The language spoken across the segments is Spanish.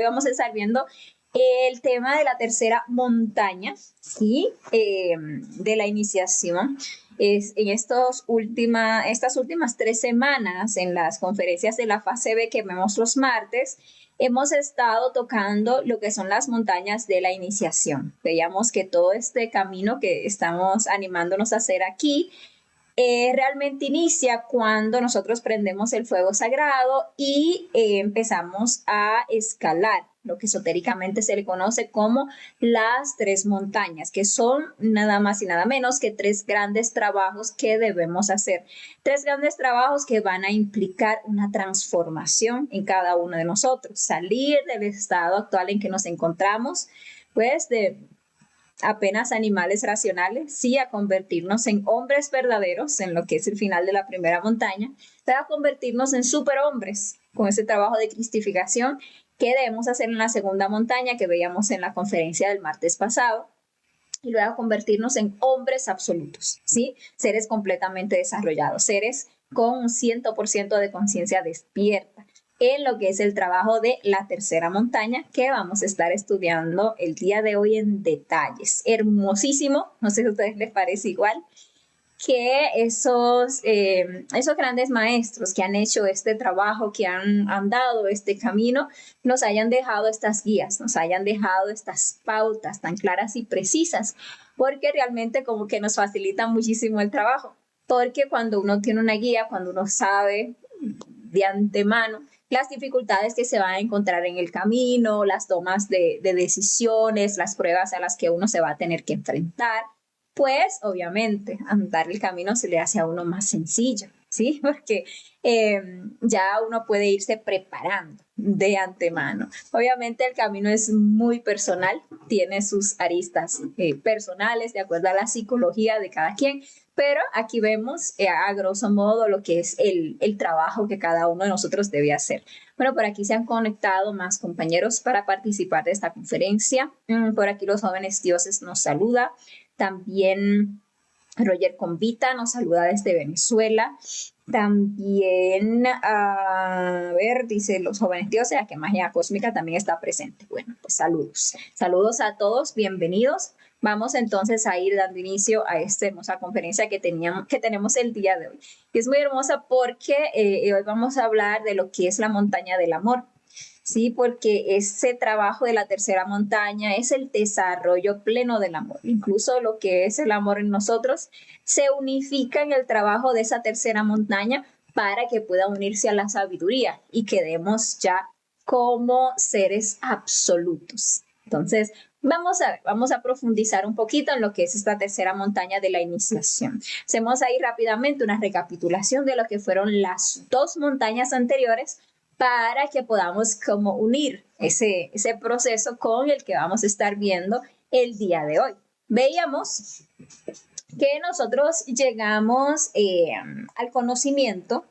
vamos a estar viendo el tema de la tercera montaña, ¿sí? De la iniciación. En estas últimas 3 semanas, en las conferencias de la fase B que vemos los martes, hemos estado tocando lo que son las montañas de la iniciación. Veíamos que todo este camino que estamos animándonos a hacer aquí realmente inicia cuando nosotros prendemos el fuego sagrado y empezamos a escalar lo que esotéricamente se le conoce como las 3 montañas, que son nada más y nada menos que 3 grandes trabajos que debemos hacer. 3 grandes trabajos que van a implicar una transformación en cada uno de nosotros, salir del estado actual en que nos encontramos, pues de apenas animales racionales, sí a convertirnos en hombres verdaderos, en lo que es el final de la primera montaña, para convertirnos en superhombres con ese trabajo de cristificación que debemos hacer en la segunda montaña que veíamos en la conferencia del martes pasado, y luego convertirnos en hombres absolutos, ¿sí? Seres completamente desarrollados, seres con un 100% de conciencia despierta, en lo que es el trabajo de la tercera montaña que vamos a estar estudiando el día de hoy en detalles. Hermosísimo, no sé si a ustedes les parece igual, que esos grandes maestros que han hecho este trabajo, que han dado este camino, nos hayan dejado estas guías, nos hayan dejado estas pautas tan claras y precisas, porque realmente como que nos facilita muchísimo el trabajo, porque cuando uno tiene una guía, cuando uno sabe de antemano las dificultades que se van a encontrar en el camino, las tomas de decisiones, las pruebas a las que uno se va a tener que enfrentar, pues obviamente andar el camino se le hace a uno más sencillo, ¿sí? Porque ya uno puede irse preparando de antemano. Obviamente el camino es muy personal, tiene sus aristas personales de acuerdo a la psicología de cada quien, pero aquí vemos a grosso modo lo que es el trabajo que cada uno de nosotros debe hacer. Bueno, por aquí se han conectado más compañeros para participar de esta conferencia. Por aquí los jóvenes dioses nos saluda. También Roger Convita nos saluda desde Venezuela. También, a ver, dice los jóvenes dioses, que magia cósmica también está presente. Bueno, pues saludos. Saludos a todos, bienvenidos. Vamos entonces a ir dando inicio a esta hermosa conferencia que tenemos el día de hoy. Y es muy hermosa porque hoy vamos a hablar de lo que es la montaña del amor. Sí, porque ese trabajo de la tercera montaña es el desarrollo pleno del amor. Incluso lo que es el amor en nosotros se unifica en el trabajo de esa tercera montaña para que pueda unirse a la sabiduría y quedemos ya como seres absolutos. Entonces, vamos a profundizar un poquito en lo que es esta tercera montaña de la iniciación. Hacemos ahí rápidamente una recapitulación de lo que fueron las 2 montañas anteriores para que podamos como unir ese proceso con el que vamos a estar viendo el día de hoy. Veíamos que nosotros llegamos al conocimiento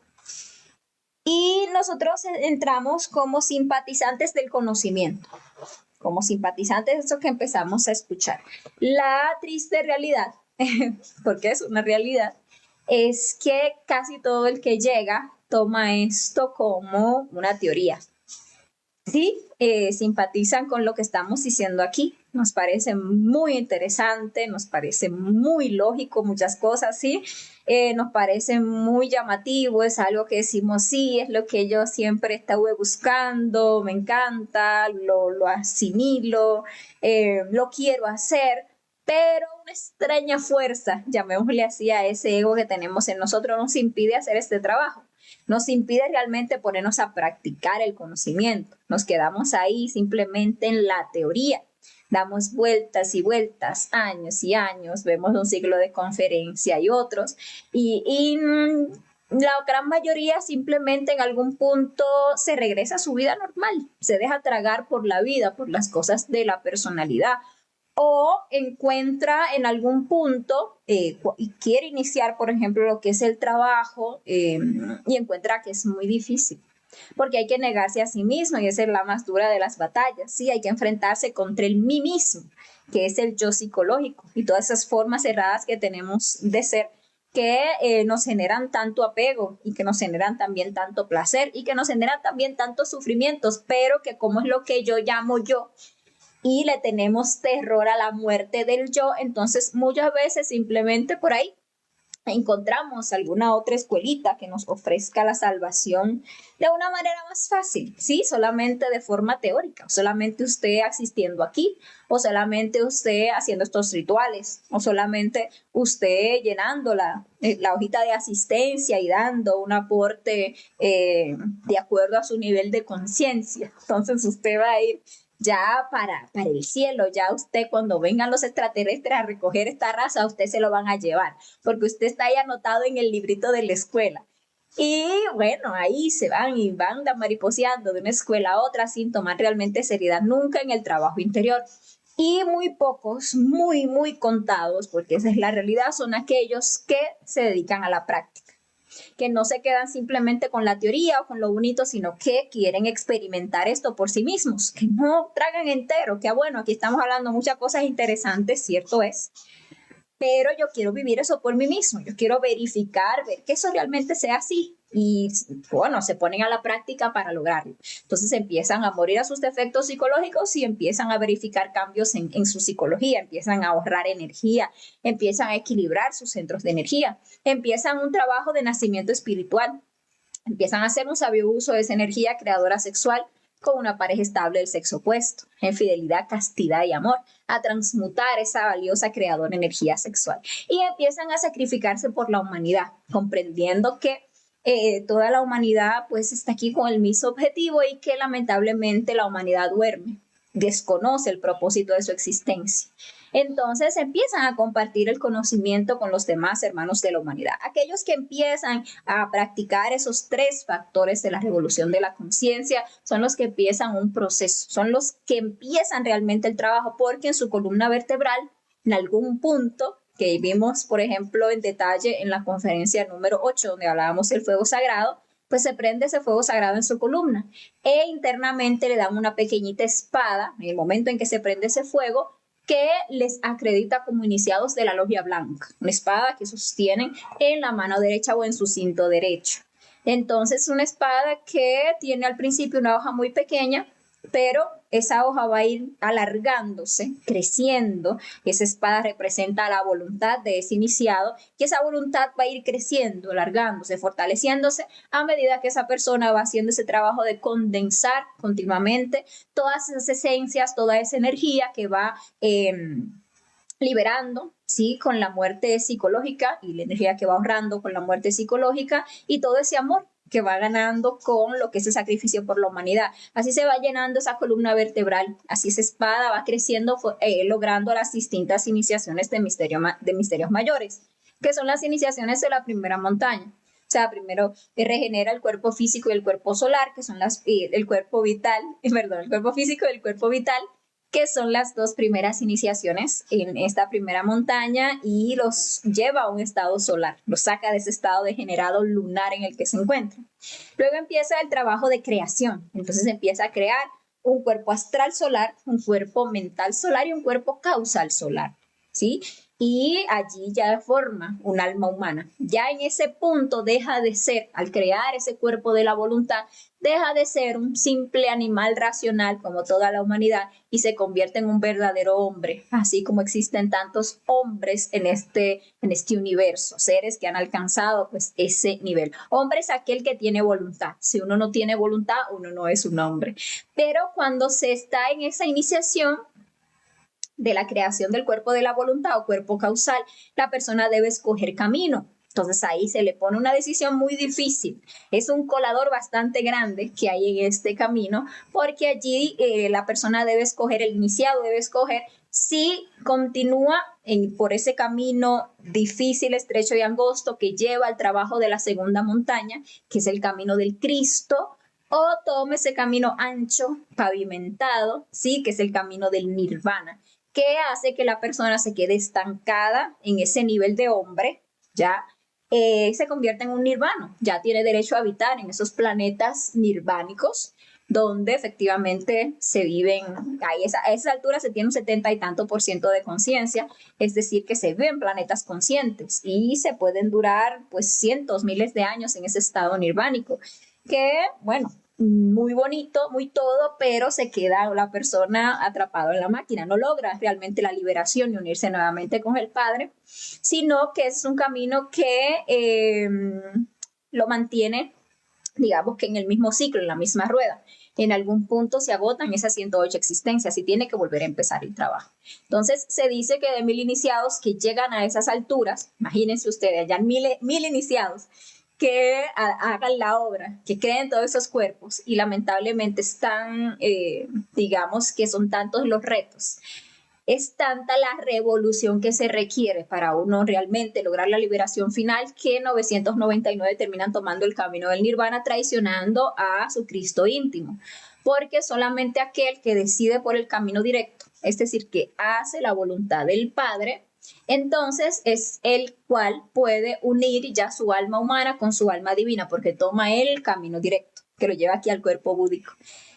y nosotros entramos como simpatizantes del conocimiento, como simpatizantes de eso que empezamos a escuchar. La triste realidad, porque es una realidad, es que casi todo el que llega toma esto como una teoría. Sí, simpatizan con lo que estamos diciendo aquí. Nos parece muy interesante, nos parece muy lógico muchas cosas, ¿sí? Nos parece muy llamativo, es algo que decimos, sí, es lo que yo siempre estuve buscando, me encanta, lo asimilo, lo quiero hacer, pero una extraña fuerza, llamémosle así a ese ego que tenemos en nosotros, nos impide hacer este trabajo. Nos impide realmente ponernos a practicar el conocimiento. Nos quedamos ahí simplemente en la teoría. Damos vueltas y vueltas, años y años, vemos un ciclo de conferencia y otros, y la gran mayoría simplemente en algún punto se regresa a su vida normal, se deja tragar por la vida, por las cosas de la personalidad, o encuentra en algún punto y quiere iniciar, por ejemplo, lo que es el trabajo y encuentra que es muy difícil, porque hay que negarse a sí mismo y esa es la más dura de las batallas, ¿sí? Hay que enfrentarse contra el mí mismo, que es el yo psicológico y todas esas formas erradas que tenemos de ser que nos generan tanto apego y que nos generan también tanto placer y que nos generan también tantos sufrimientos, pero que como es lo que yo llamo yo y le tenemos terror a la muerte del yo, entonces muchas veces simplemente por ahí encontramos alguna otra escuelita que nos ofrezca la salvación de una manera más fácil, ¿sí? Solamente de forma teórica, solamente usted asistiendo aquí, o solamente usted haciendo estos rituales, o solamente usted llenando la hojita de asistencia y dando un aporte de acuerdo a su nivel de conciencia. Entonces usted va a ir ya para el cielo, ya usted cuando vengan los extraterrestres a recoger esta raza, usted se lo van a llevar, porque usted está ahí anotado en el librito de la escuela. Y bueno, ahí se van y van mariposeando de una escuela a otra sin tomar realmente seriedad nunca en el trabajo interior. Y muy pocos, muy contados, porque esa es la realidad, son aquellos que se dedican a la práctica, que no se quedan simplemente con la teoría o con lo bonito, sino que quieren experimentar esto por sí mismos, que no tragan entero, que bueno, aquí estamos hablando muchas cosas interesantes, cierto es, pero yo quiero vivir eso por mí mismo, yo quiero verificar, ver que eso realmente sea así. Y bueno, se ponen a la práctica para lograrlo. Entonces empiezan a morir a sus defectos psicológicos y empiezan a verificar cambios en su psicología, empiezan a ahorrar energía, empiezan a equilibrar sus centros de energía, empiezan un trabajo de nacimiento espiritual, empiezan a hacer un sabio uso de esa energía creadora sexual con una pareja estable del sexo opuesto, en fidelidad, castidad y amor, a transmutar esa valiosa creadora energía sexual. Y empiezan a sacrificarse por la humanidad, comprendiendo que toda la humanidad pues está aquí con el mismo objetivo y que lamentablemente la humanidad duerme, desconoce el propósito de su existencia. Entonces empiezan a compartir el conocimiento con los demás hermanos de la humanidad. Aquellos que empiezan a practicar esos 3 factores de la revolución de la conciencia son los que empiezan un proceso, son los que empiezan realmente el trabajo, porque en su columna vertebral, en algún punto, que vimos, por ejemplo, en detalle en la conferencia número 8, donde hablábamos del fuego sagrado, pues se prende ese fuego sagrado en su columna e internamente le dan una pequeñita espada en el momento en que se prende ese fuego que les acredita como iniciados de la logia blanca, una espada que sostienen en la mano derecha o en su cinto derecho. Entonces, una espada que tiene al principio una hoja muy pequeña, pero esa hoja va a ir alargándose, creciendo. Esa espada representa la voluntad de ese iniciado y esa voluntad va a ir creciendo, alargándose, fortaleciéndose a medida que esa persona va haciendo ese trabajo de condensar continuamente todas esas esencias, toda esa energía que va liberando, ¿sí? Con la muerte psicológica y la energía que va ahorrando con la muerte psicológica y todo ese amor que va ganando con lo que es el sacrificio por la humanidad. Así se va llenando esa columna vertebral, así esa espada va creciendo, logrando las distintas iniciaciones de misterios mayores, que son las iniciaciones de la primera montaña. O sea, primero regenera el cuerpo físico y el cuerpo solar, que son el cuerpo vital, el cuerpo físico y el cuerpo vital, que son las 2 primeras iniciaciones en esta primera montaña y los lleva a un estado solar, los saca de ese estado degenerado lunar en el que se encuentran. Luego empieza el trabajo de creación, entonces empieza a crear un cuerpo astral solar, un cuerpo mental solar y un cuerpo causal solar, ¿sí? Y allí ya forma un alma humana. Ya en ese punto deja de ser, al crear ese cuerpo de la voluntad, deja de ser un simple animal racional como toda la humanidad y se convierte en un verdadero hombre, así como existen tantos hombres en este universo, seres que han alcanzado pues ese nivel. Hombre es aquel que tiene voluntad. Si uno no tiene voluntad, uno no es un hombre. Pero cuando se está en esa iniciación de la creación del cuerpo de la voluntad o cuerpo causal, la persona debe escoger camino. Entonces ahí se le pone una decisión muy difícil. Es un colador bastante grande que hay en este camino, porque allí la persona debe escoger, el iniciado debe escoger si continúa por ese camino difícil, estrecho y angosto que lleva al trabajo de la segunda montaña, que es el camino del Cristo, o tome ese camino ancho, pavimentado, ¿sí? Que es el camino del nirvana, que hace que la persona se quede estancada en ese nivel de hombre, ya se convierte en un nirvano, ya tiene derecho a habitar en esos planetas nirvánicos, donde efectivamente se viven, a esa altura se tiene un 70 y tanto por ciento de conciencia, es decir, que se viven planetas conscientes y se pueden durar pues cientos, miles de años en ese estado nirvánico, que bueno, muy bonito, muy todo, pero se queda la persona atrapada en la máquina, no logra realmente la liberación y unirse nuevamente con el Padre, sino que es un camino que lo mantiene, digamos que en el mismo ciclo, en la misma rueda. En algún punto se agotan esas 108 existencias y tiene que volver a empezar el trabajo. Entonces se dice que de 1000 iniciados que llegan a esas alturas, imagínense ustedes, ya 1000 iniciados, que hagan la obra, que creen todos esos cuerpos y lamentablemente están, digamos que son tantos los retos, es tanta la revolución que se requiere para uno realmente lograr la liberación final que 999 terminan tomando el camino del nirvana traicionando a su Cristo íntimo, porque solamente aquel que decide por el camino directo, es decir, que hace la voluntad del Padre, entonces es el cual puede unir ya su alma humana con su alma divina, porque toma el camino directo, que lo lleva aquí al cuerpo búdico,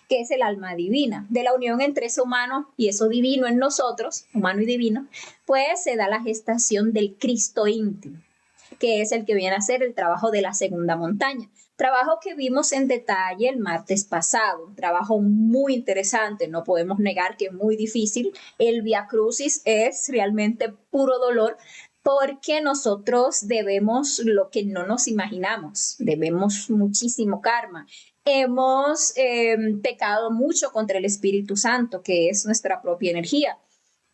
que es el alma divina. De la unión entre ese humano y eso divino en nosotros, humano y divino, pues se da la gestación del Cristo íntimo, que es el que viene a hacer el trabajo de la segunda montaña. Trabajo que vimos en detalle el martes pasado, un trabajo muy interesante, no podemos negar que es muy difícil. El Vía Crucis es realmente puro dolor, porque nosotros debemos lo que no nos imaginamos, debemos muchísimo karma. Hemos pecado mucho contra el Espíritu Santo, que es nuestra propia energía.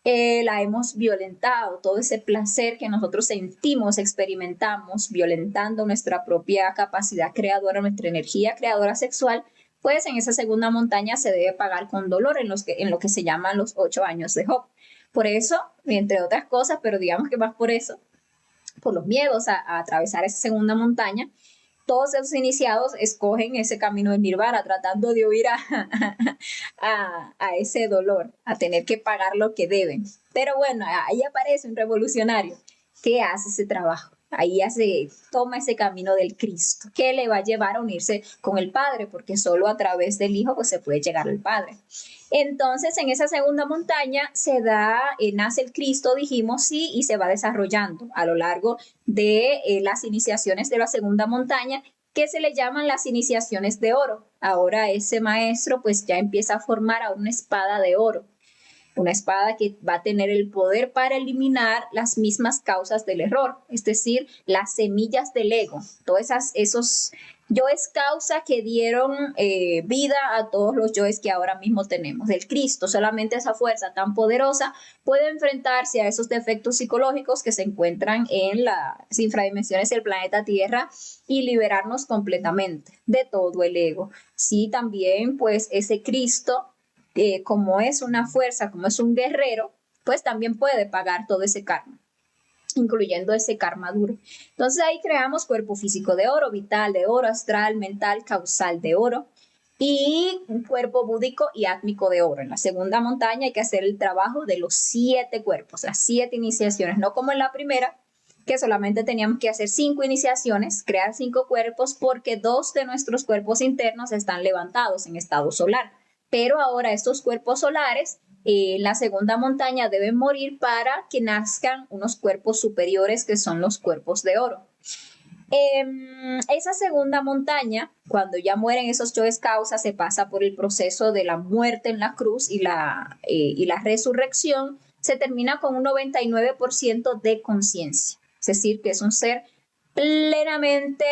La hemos violentado, todo ese placer que nosotros sentimos, experimentamos, violentando nuestra propia capacidad creadora, nuestra energía creadora sexual, pues en esa segunda montaña se debe pagar con dolor en lo que se llaman los 8 años de Job. Por eso, entre otras cosas, pero digamos que más por eso, por los miedos a atravesar esa segunda montaña, todos esos iniciados escogen ese camino de nirvana, tratando de huir a ese dolor, a tener que pagar lo que deben. Pero bueno, ahí aparece un revolucionario que hace ese trabajo. Ahí toma ese camino del Cristo, que le va a llevar a unirse con el Padre, porque solo a través del Hijo pues, se puede llegar al Padre. Entonces, en esa segunda montaña nace el Cristo, dijimos, sí, y se va desarrollando a lo largo de las iniciaciones de la segunda montaña, que se le llaman las iniciaciones de oro. Ahora ese maestro pues ya empieza a formar a una espada de oro, una espada que va a tener el poder para eliminar las mismas causas del error, es decir, las semillas del ego, todos esos yoes causa que dieron vida a todos los yoes que ahora mismo tenemos. El Cristo, solamente esa fuerza tan poderosa puede enfrentarse a esos defectos psicológicos que se encuentran en las infradimensiones del planeta Tierra y liberarnos completamente de todo el ego. Sí, también pues ese Cristo, como es una fuerza, como es un guerrero, pues también puede pagar todo ese karma, incluyendo ese karma duro. Entonces ahí creamos cuerpo físico de oro, vital de oro, astral, mental, causal de oro y un cuerpo búdico y átmico de oro. En la segunda montaña hay que hacer el trabajo de los 7 cuerpos, las 7 iniciaciones, no como en la primera, que solamente teníamos que hacer 5 iniciaciones, crear 5 cuerpos, porque 2 de nuestros cuerpos internos están levantados en estado solar. Pero ahora estos cuerpos solares en la segunda montaña deben morir para que nazcan unos cuerpos superiores que son los cuerpos de oro. Esa segunda montaña, cuando ya mueren esos yoes causa, se pasa por el proceso de la muerte en la cruz y la resurrección, se termina con un 99% de conciencia, es decir, que es un ser plenamente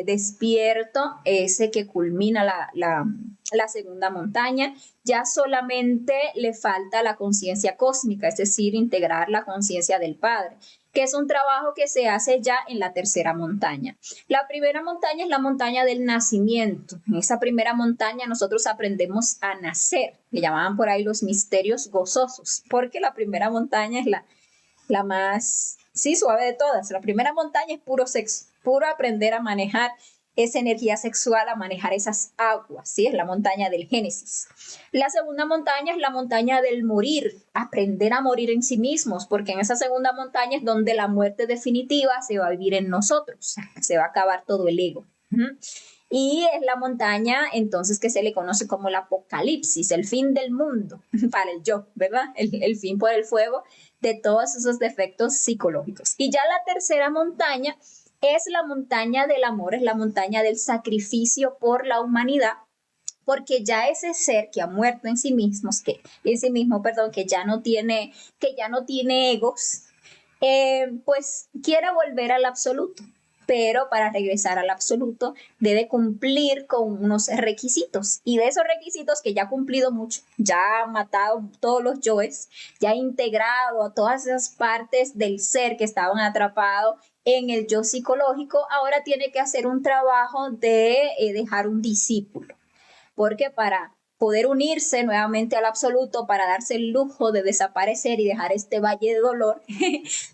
despierto, ese que culmina la segunda montaña. Ya solamente le falta la conciencia cósmica, es decir, integrar la conciencia del Padre, que es un trabajo que se hace ya en la tercera montaña. La primera montaña es la montaña del nacimiento. En esa primera montaña nosotros aprendemos a nacer, le llamaban por ahí los misterios gozosos, porque la primera montaña es la más, sí, suave de todas. La primera montaña es puro sexo, puro aprender a manejar esa energía sexual, a manejar esas aguas, ¿sí? Es la montaña del Génesis. La segunda montaña es la montaña del morir, aprender a morir en sí mismos, porque en esa segunda montaña es donde la muerte definitiva se va a vivir en nosotros, se va a acabar todo el ego. y es la montaña entonces que se le conoce como el apocalipsis, el fin del mundo para el yo, ¿verdad? El fin por el fuego de todos esos defectos psicológicos. Y ya la tercera montaña es la montaña del amor, es la montaña del sacrificio por la humanidad, porque ya ese ser que ha muerto en sí mismo, que ya no tiene egos, pues quiere volver al absoluto, pero para regresar al absoluto debe cumplir con unos requisitos, y de esos requisitos que ya ha cumplido mucho, ya ha matado todos los yoes, ya ha integrado a todas esas partes del ser que estaban atrapados en el yo psicológico, ahora tiene que hacer un trabajo de dejar un discípulo, porque para poder unirse nuevamente al absoluto, para darse el lujo de desaparecer y dejar este valle de dolor,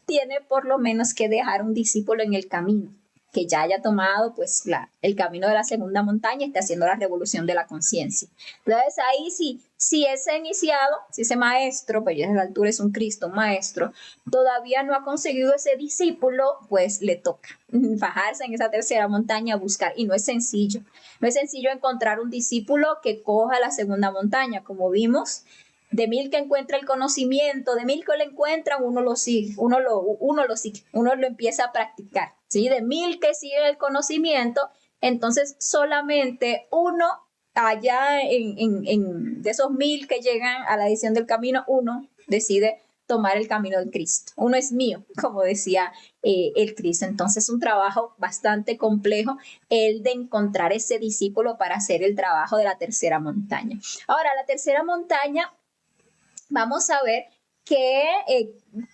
tiene por lo menos que dejar un discípulo en el camino, que ya haya tomado pues el camino de la segunda montaña y esté haciendo la revolución de la conciencia. Entonces ahí sí, si ese iniciado, si ese maestro, pues ya a la altura es un Cristo, un maestro, todavía no ha conseguido ese discípulo, pues le toca fajarse en esa tercera montaña a buscar, y no es sencillo. No es sencillo encontrar un discípulo que coja la segunda montaña, como vimos. De 1000 que encuentra el conocimiento, de 1000 que lo encuentran, uno lo sigue, uno lo empieza a practicar, ¿sí? De 1000 que sigue el conocimiento, entonces solamente uno, allá de esos 1000 que llegan a la edición del camino, uno decide tomar el camino del Cristo. Uno es mío, como decía el Cristo. Entonces, un trabajo bastante complejo, el de encontrar ese discípulo para hacer el trabajo de la tercera montaña. Ahora, la tercera montaña, vamos a ver que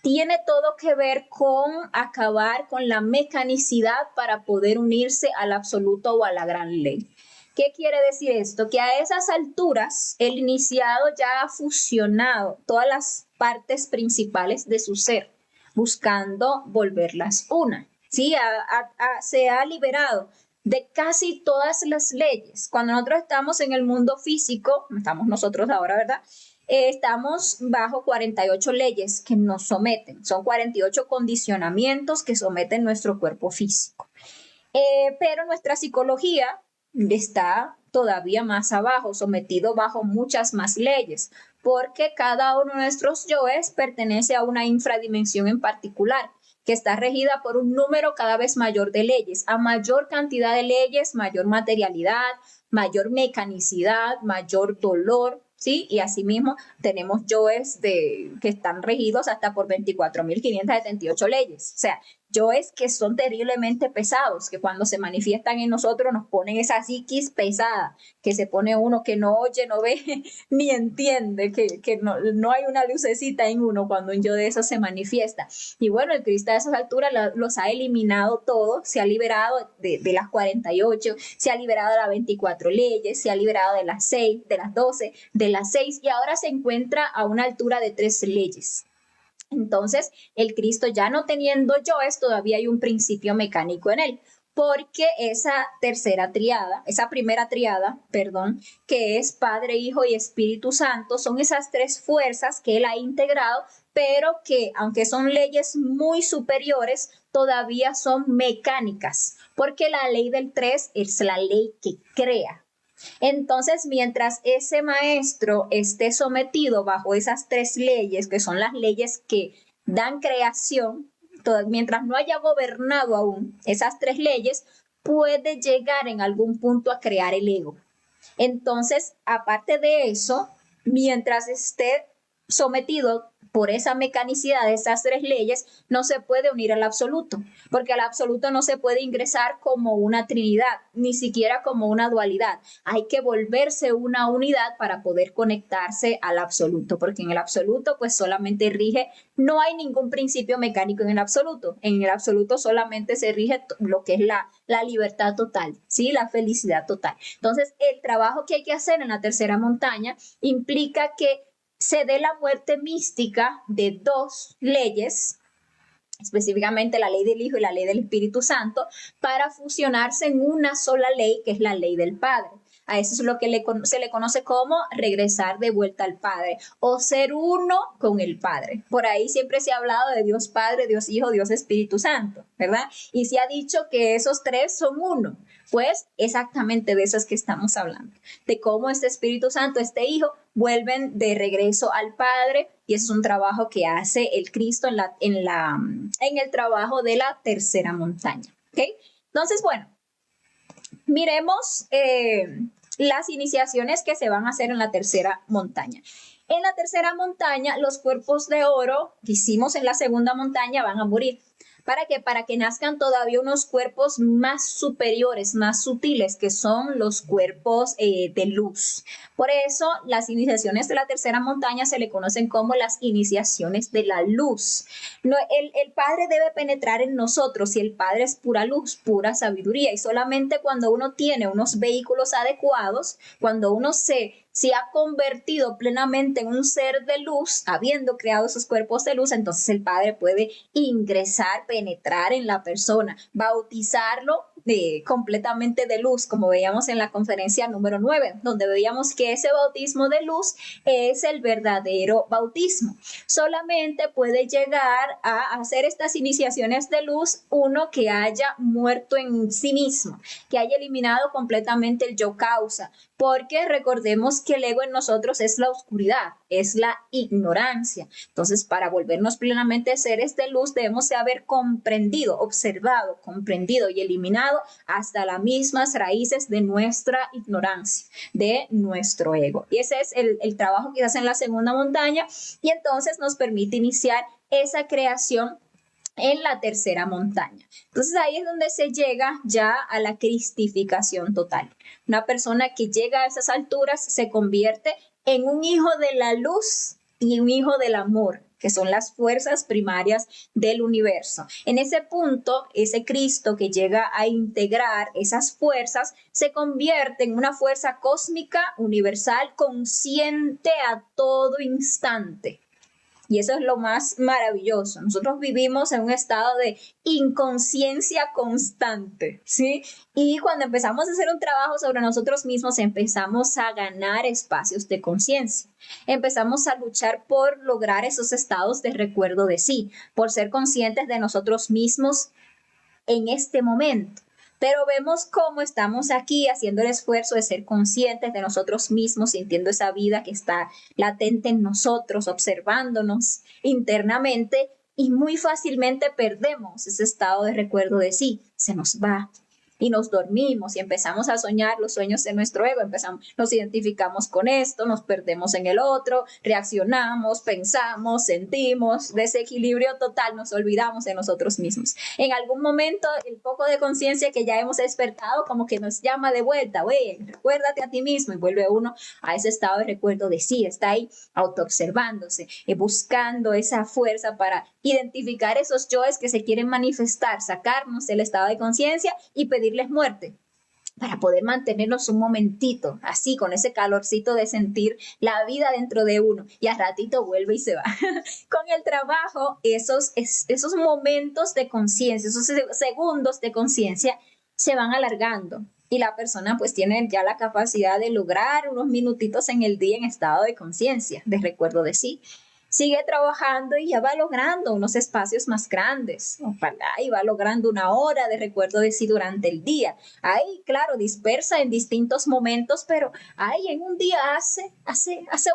tiene todo que ver con acabar con la mecanicidad para poder unirse al absoluto o a la gran ley. ¿Qué quiere decir esto? Que a esas alturas el iniciado ya ha fusionado todas las partes principales de su ser, buscando volverlas una. ¿Sí? Se ha liberado de casi todas las leyes. Cuando nosotros estamos en el mundo físico, estamos nosotros ahora, ¿verdad? Estamos bajo 48 leyes que nos someten. Son 48 condicionamientos que someten nuestro cuerpo físico. Pero nuestra psicología está todavía más abajo, sometido bajo muchas más leyes, porque cada uno de nuestros yoes pertenece a una infradimensión en particular, que está regida por un número cada vez mayor de leyes. A mayor cantidad de leyes, mayor materialidad, mayor mecanicidad, mayor dolor, ¿sí? Y asimismo tenemos yoes que están regidos hasta por 24.578 leyes. O sea, yoes que son terriblemente pesados, que cuando se manifiestan en nosotros nos ponen esa psiquis pesada, que se pone uno que no oye, no ve, ni entiende, que no hay una lucecita en uno cuando un yo de eso se manifiesta. Y bueno, el Cristo a esas alturas los ha eliminado todos, se ha liberado de las 48, se ha liberado de las 24 leyes, se ha liberado de las 6, de las 12, de las 6, y ahora se encuentra a una altura de 3 leyes. Entonces, el Cristo ya no teniendo yoes, todavía hay un principio mecánico en él, porque esa primera triada, que es Padre, Hijo y Espíritu Santo, son esas tres fuerzas que él ha integrado, pero que, aunque son leyes muy superiores, todavía son mecánicas, porque la ley del 3 es la ley que crea. Entonces, mientras ese maestro esté sometido bajo esas tres leyes, que son las leyes que dan creación, mientras no haya gobernado aún esas tres leyes, puede llegar en algún punto a crear el ego. Entonces, aparte de eso, mientras esté sometido por esa mecanicidad de esas tres leyes, no se puede unir al absoluto, porque al absoluto no se puede ingresar como una trinidad, ni siquiera como una dualidad. Hay que volverse una unidad para poder conectarse al absoluto, porque en el absoluto pues solamente rige, no hay ningún principio mecánico en el absoluto solamente se rige lo que es la libertad total, ¿sí? La felicidad total. Entonces, el trabajo que hay que hacer en la tercera montaña implica que se dé la muerte mística de dos leyes, específicamente la ley del Hijo y la ley del Espíritu Santo, para fusionarse en una sola ley, que es la ley del Padre. A eso es lo que se le conoce como regresar de vuelta al Padre o ser uno con el Padre. Por ahí siempre se ha hablado de Dios Padre, Dios Hijo, Dios Espíritu Santo, ¿verdad? Y se ha dicho que esos tres son uno. Pues exactamente de eso es que estamos hablando, de cómo este Espíritu Santo, este Hijo, vuelven de regreso al Padre, y eso es un trabajo que hace el Cristo en el trabajo de la tercera montaña. ¿Okay? Entonces, bueno, miremos las iniciaciones que se van a hacer en la tercera montaña. En la tercera montaña, los cuerpos de oro que hicimos en la segunda montaña van a morir. ¿Para qué? Para que nazcan todavía unos cuerpos más superiores, más sutiles, que son los cuerpos de luz. Por eso, las iniciaciones de la tercera montaña se le conocen como las iniciaciones de la luz. No, el Padre debe penetrar en nosotros y el Padre es pura luz, pura sabiduría. Y solamente cuando uno tiene unos vehículos adecuados, cuando uno se ha convertido plenamente en un ser de luz, habiendo creado esos cuerpos de luz, entonces el Padre puede ingresar, penetrar en la persona, bautizarlo completamente de luz, como veíamos en la conferencia número 9, donde veíamos que ese bautismo de luz es el verdadero bautismo. Solamente puede llegar a hacer estas iniciaciones de luz uno que haya muerto en sí mismo, que haya eliminado completamente el yo causa, porque recordemos que el ego en nosotros es la oscuridad, es la ignorancia. Entonces, para volvernos plenamente seres de luz, debemos haber comprendido, observado, comprendido y eliminado hasta las mismas raíces de nuestra ignorancia, de nuestro ego. Y ese es el trabajo que se hace en la segunda montaña, y entonces nos permite iniciar esa creación en la tercera montaña. Entonces ahí es donde se llega ya a la cristificación total. Una persona que llega a esas alturas se convierte en un hijo de la luz y un hijo del amor, que son las fuerzas primarias del universo. En ese punto, ese Cristo que llega a integrar esas fuerzas se convierte en una fuerza cósmica universal consciente a todo instante. Y eso es lo más maravilloso. Nosotros vivimos en un estado de inconsciencia constante, ¿sí? Y cuando empezamos a hacer un trabajo sobre nosotros mismos, empezamos a ganar espacios de conciencia. Empezamos a luchar por lograr esos estados de recuerdo de sí, por ser conscientes de nosotros mismos en este momento. Pero vemos cómo estamos aquí haciendo el esfuerzo de ser conscientes de nosotros mismos, sintiendo esa vida que está latente en nosotros, observándonos internamente, y muy fácilmente perdemos ese estado de recuerdo de sí, se nos va. Y nos dormimos y empezamos a soñar los sueños de nuestro ego, nos identificamos con esto, nos perdemos en el otro, reaccionamos, pensamos, sentimos, desequilibrio total, nos olvidamos de nosotros mismos. En algún momento el poco de conciencia que ya hemos despertado como que nos llama de vuelta, oye, recuérdate a ti mismo, y vuelve uno a ese estado de recuerdo de sí, está ahí autoobservándose, buscando esa fuerza para identificar esos yoes que se quieren manifestar, sacarnos del estado de conciencia y pedirles muerte, para poder mantenernos un momentito, así, con ese calorcito de sentir la vida dentro de uno, y al ratito vuelve y se va. Con el trabajo, esos momentos de conciencia, esos segundos de conciencia se van alargando, y la persona pues tiene ya la capacidad de lograr unos minutitos en el día en estado de conciencia, de recuerdo de sí. Sigue trabajando y ya va logrando unos espacios más grandes, ojalá, y va logrando una hora de recuerdo de sí durante el día. Ahí, claro, dispersa en distintos momentos, pero ahí en un día hace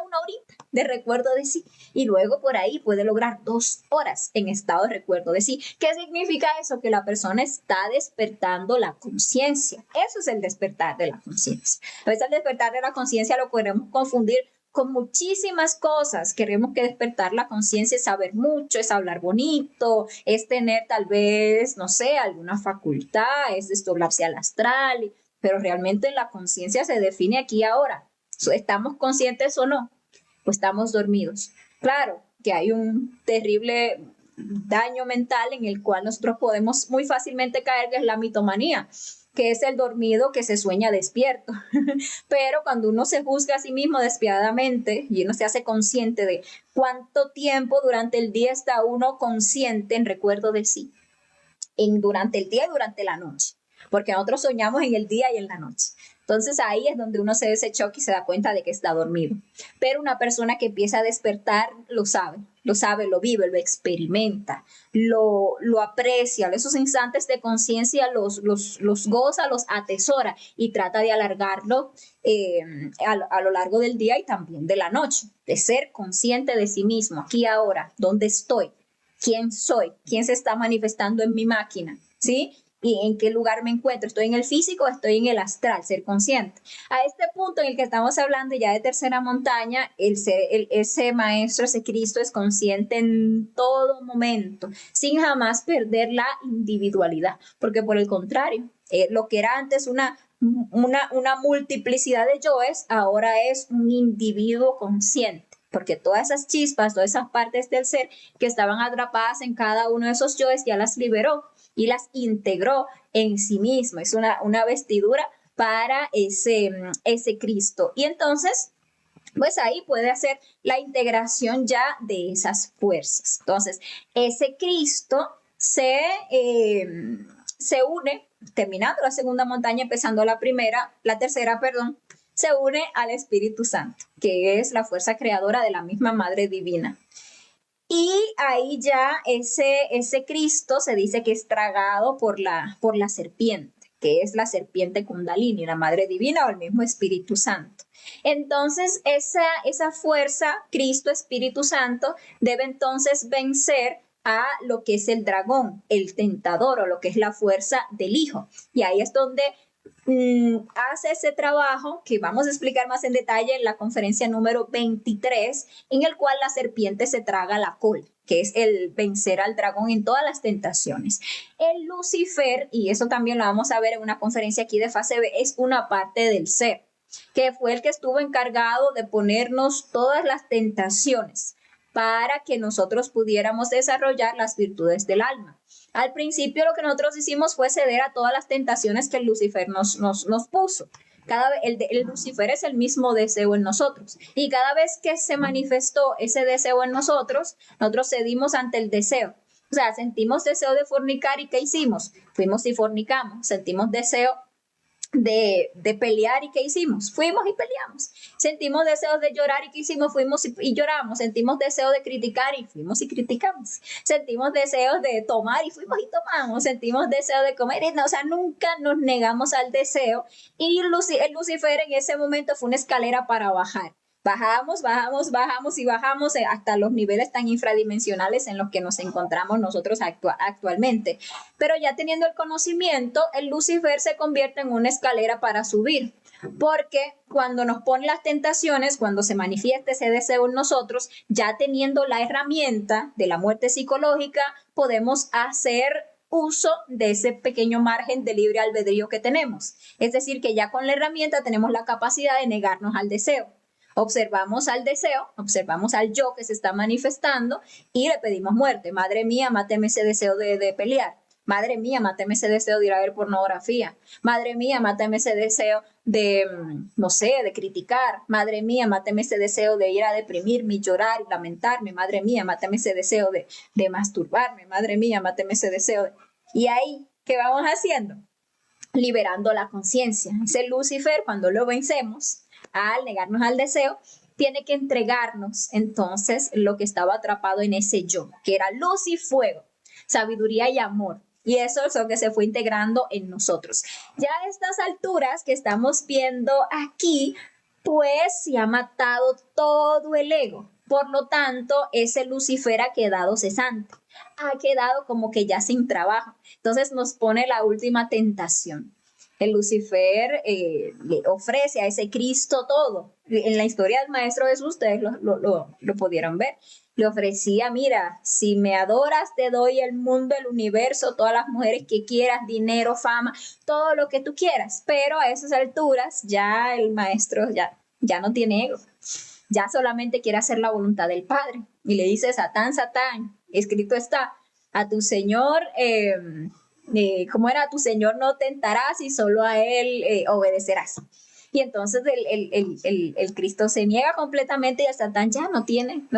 una horita de recuerdo de sí, y luego por ahí puede lograr 2 horas en estado de recuerdo de sí. ¿Qué significa eso? Que la persona está despertando la conciencia. Eso es el despertar de la conciencia. A veces el despertar de la conciencia lo podemos confundir con muchísimas cosas. Queremos que despertar la conciencia es saber mucho, es hablar bonito, es tener tal vez, no sé, alguna facultad, es desdoblarse al astral, pero realmente la conciencia se define aquí y ahora. ¿Estamos conscientes o no? O estamos dormidos. Claro que hay un terrible daño mental en el cual nosotros podemos muy fácilmente caer, que es la mitomanía, que es el dormido que se sueña despierto. Pero cuando uno se juzga a sí mismo despiadadamente y uno se hace consciente de cuánto tiempo durante el día está uno consciente en recuerdo de sí, durante el día y durante la noche, porque nosotros soñamos en el día y en la noche. Entonces ahí es donde uno se da ese choque y se da cuenta de que está dormido. Pero una persona que empieza a despertar lo sabe, lo vive, lo experimenta, lo aprecia, esos instantes de conciencia los goza, los atesora y trata de alargarlo a lo largo del día y también de la noche, de ser consciente de sí mismo, aquí ahora, dónde estoy, quién soy, quién se está manifestando en mi máquina, ¿sí? Y en qué lugar me encuentro. ¿Estoy en el físico o estoy en el astral? Ser consciente. A este punto en el que estamos hablando ya de tercera montaña, ese maestro, ese Cristo es consciente en todo momento, sin jamás perder la individualidad, porque por el contrario, lo que era antes una multiplicidad de yoes, ahora es un individuo consciente. Porque todas esas chispas, todas esas partes del ser que estaban atrapadas en cada uno de esos yoes ya las liberó y las integró en sí mismo. Es una vestidura para ese Cristo. Y entonces, pues ahí puede hacer la integración ya de esas fuerzas. Entonces, ese Cristo se une, terminando la segunda montaña, empezando la tercera, perdón, se une al Espíritu Santo, que es la fuerza creadora de la misma Madre Divina. Y ahí ya ese Cristo se dice que es tragado por la serpiente, que es la serpiente Kundalini, la Madre Divina o el mismo Espíritu Santo. Entonces, esa fuerza, Cristo, Espíritu Santo, debe entonces vencer a lo que es el dragón, el tentador o lo que es la fuerza del Hijo. Y ahí es donde hace ese trabajo que vamos a explicar más en detalle en la conferencia número 23, en el cual la serpiente se traga la cola, que es el vencer al dragón en todas las tentaciones. El Lucifer, y eso también lo vamos a ver en una conferencia aquí de fase B, es una parte del ser, que fue el que estuvo encargado de ponernos todas las tentaciones para que nosotros pudiéramos desarrollar las virtudes del alma. Al principio lo que nosotros hicimos fue ceder a todas las tentaciones que el Lucifer nos puso. El Lucifer es el mismo deseo en nosotros. Y cada vez que se manifestó ese deseo en nosotros cedimos ante el deseo. O sea, sentimos deseo de fornicar y ¿qué hicimos? Fuimos y fornicamos. Sentimos deseo de pelear y ¿qué hicimos? Fuimos y peleamos. Sentimos deseos de llorar y ¿qué hicimos? Fuimos y lloramos. Sentimos deseo de criticar y fuimos y criticamos. Sentimos deseos de tomar y fuimos y tomamos. Sentimos deseo de comer y no, o sea, nunca nos negamos al deseo. Y el Lucifer en ese momento fue una escalera para bajar. Bajamos y bajamos hasta los niveles tan infradimensionales en los que nos encontramos nosotros actualmente. Pero ya teniendo el conocimiento, el Lucifer se convierte en una escalera para subir. Porque cuando nos pone las tentaciones, cuando se manifiesta ese deseo en nosotros, ya teniendo la herramienta de la muerte psicológica, podemos hacer uso de ese pequeño margen de libre albedrío que tenemos. Es decir, que ya con la herramienta tenemos la capacidad de negarnos al deseo. Observamos al deseo, observamos al yo que se está manifestando y le pedimos muerte. Madre mía, máteme ese deseo de pelear. Madre mía, máteme ese deseo de ir a ver pornografía. Madre mía, máteme ese deseo de, no sé, de criticar. Madre mía, máteme ese deseo de ir a deprimirme y llorar y lamentarme. Madre mía, máteme ese deseo de masturbarme. Madre mía, máteme ese deseo de... Y ahí, ¿qué vamos haciendo? Liberando la conciencia. Ese Lucifer, cuando lo vencemos, al negarnos al deseo, tiene que entregarnos entonces lo que estaba atrapado en ese yo, que era luz y fuego, sabiduría y amor. Y eso es lo que se fue integrando en nosotros. Ya a estas alturas que estamos viendo aquí, pues se ha matado todo el ego. Por lo tanto, ese Lucifer ha quedado cesante, ha quedado como que ya sin trabajo. Entonces nos pone la última tentación. El Lucifer le ofrece a ese Cristo todo. En la historia del Maestro Jesús, ustedes lo pudieron ver. Le ofrecía, mira, si me adoras, te doy el mundo, el universo, todas las mujeres que quieras, dinero, fama, todo lo que tú quieras. Pero a esas alturas ya el Maestro ya no tiene ego. Ya solamente quiere hacer la voluntad del Padre. Y le dice, Satán, Satán, escrito está, a tu Señor... ¿cómo era? Tu Señor no tentarás y solo a Él obedecerás. Y entonces el Cristo se niega completamente y el Satán ya no tiene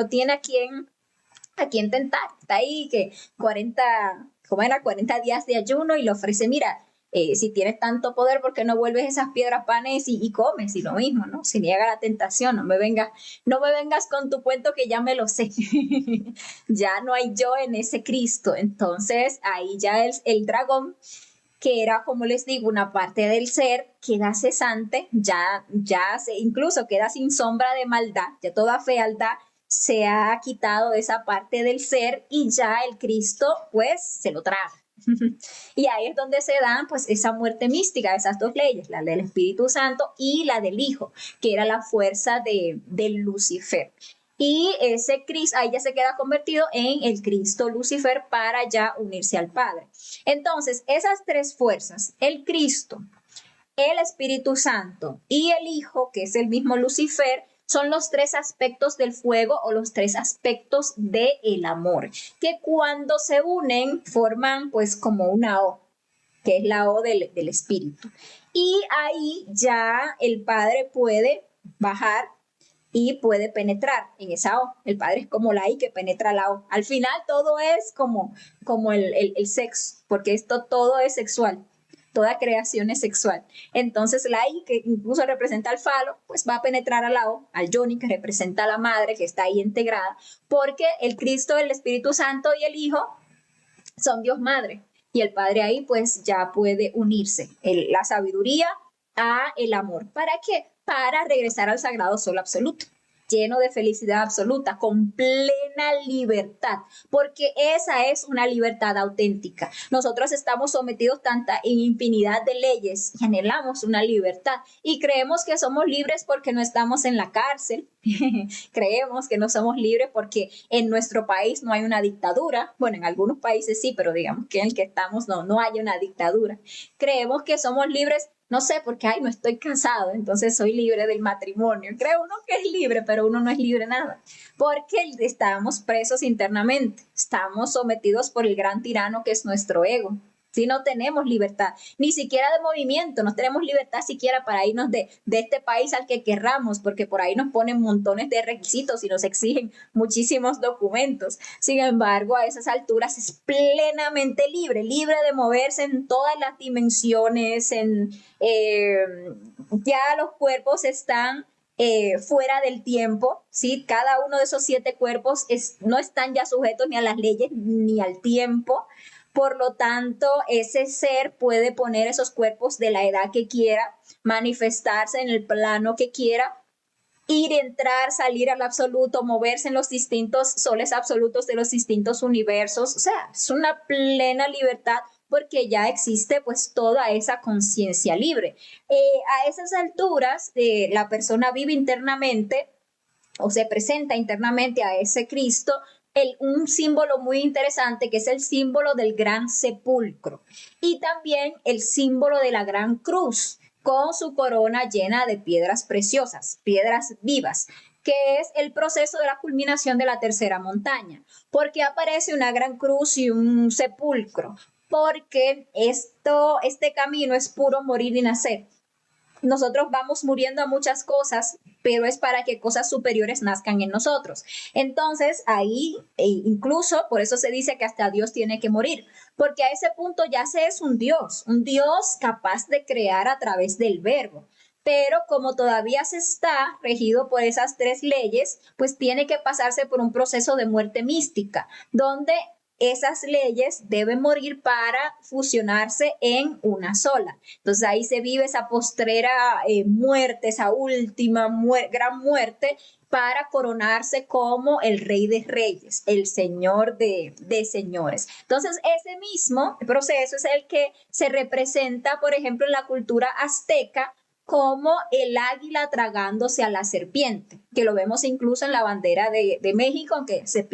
a quién tentar. Está ahí que 40 días de ayuno y le ofrece, mira, Si tienes tanto poder, ¿por qué no vuelves esas piedras panes y comes? Y lo mismo, ¿no? Se niega la tentación, no me vengas con tu cuento que ya me lo sé. Ya no hay yo en ese Cristo. Entonces ahí ya el dragón, que era, como les digo, una parte del ser, queda cesante, incluso queda sin sombra de maldad, ya toda fealdad se ha quitado de esa parte del ser y ya el Cristo pues se lo traga. Y ahí es donde se dan pues esa muerte mística, esas dos leyes, la del Espíritu Santo y la del Hijo, que era la fuerza de Lucifer. Y ese Cristo, ahí ya se queda convertido en el Cristo Lucifer para ya unirse al Padre. Entonces, esas tres fuerzas, el Cristo, el Espíritu Santo y el Hijo, que es el mismo Lucifer, son los tres aspectos del fuego o los tres aspectos del amor, que cuando se unen forman pues como una O, que es la O del Espíritu. Y ahí ya el Padre puede bajar y puede penetrar en esa O. El Padre es como la I que penetra la O. Al final todo es como el sexo, porque esto todo es sexual. Toda creación es sexual. Entonces la I, que incluso representa al falo, pues va a penetrar a la O, al Yoni, que representa a la madre, que está ahí integrada, porque el Cristo, el Espíritu Santo y el Hijo son Dios Madre. Y el Padre ahí pues ya puede unirse la sabiduría a el amor. ¿Para qué? Para regresar al sagrado sol absoluto, lleno de felicidad absoluta, con plena libertad, porque esa es una libertad auténtica. Nosotros estamos sometidos tanta en infinidad de leyes y anhelamos una libertad y creemos que somos libres porque no estamos en la cárcel. Creemos que no somos libres porque en nuestro país no hay una dictadura. Bueno, en algunos países sí, pero digamos que en el que estamos no hay una dictadura. Creemos que somos libres, no sé, porque no estoy casado, entonces soy libre del matrimonio. Cree uno que es libre, pero uno no es libre nada, porque estamos presos internamente, estamos sometidos por el gran tirano que es nuestro ego. Si no tenemos libertad, ni siquiera de movimiento, no tenemos libertad siquiera para irnos de este país al que querramos, porque por ahí nos ponen montones de requisitos y nos exigen muchísimos documentos. Sin embargo, a esas alturas es plenamente libre, libre de moverse en todas las dimensiones, ya los cuerpos están fuera del tiempo, ¿sí? Cada uno de esos 7 cuerpos no están ya sujetos ni a las leyes ni al tiempo. Por lo tanto, ese ser puede poner esos cuerpos de la edad que quiera, manifestarse en el plano que quiera, ir, entrar, salir al absoluto, moverse en los distintos soles absolutos de los distintos universos. O sea, es una plena libertad porque ya existe pues toda esa conciencia libre. A esas alturas, la persona vive internamente o se presenta internamente a ese Cristo un símbolo muy interesante que es el símbolo del gran sepulcro y también el símbolo de la gran cruz con su corona llena de piedras preciosas, piedras vivas, que es el proceso de la culminación de la tercera montaña. ¿Por qué aparece una gran cruz y un sepulcro? Porque este camino es puro morir y nacer. Nosotros vamos muriendo a muchas cosas, pero es para que cosas superiores nazcan en nosotros. Entonces, ahí, incluso por eso se dice que hasta Dios tiene que morir, porque a ese punto ya se es un Dios capaz de crear a través del verbo. Pero como todavía se está regido por esas 3 leyes, pues tiene que pasarse por un proceso de muerte mística, donde esas leyes deben morir para fusionarse en una sola. Entonces ahí se vive esa postrera muerte, esa última gran muerte para coronarse como el Rey de Reyes, el Señor de señores. Entonces ese mismo proceso es el que se representa, por ejemplo, en la cultura azteca, como el águila tragándose a la serpiente, que lo vemos incluso en la bandera de México, aunque se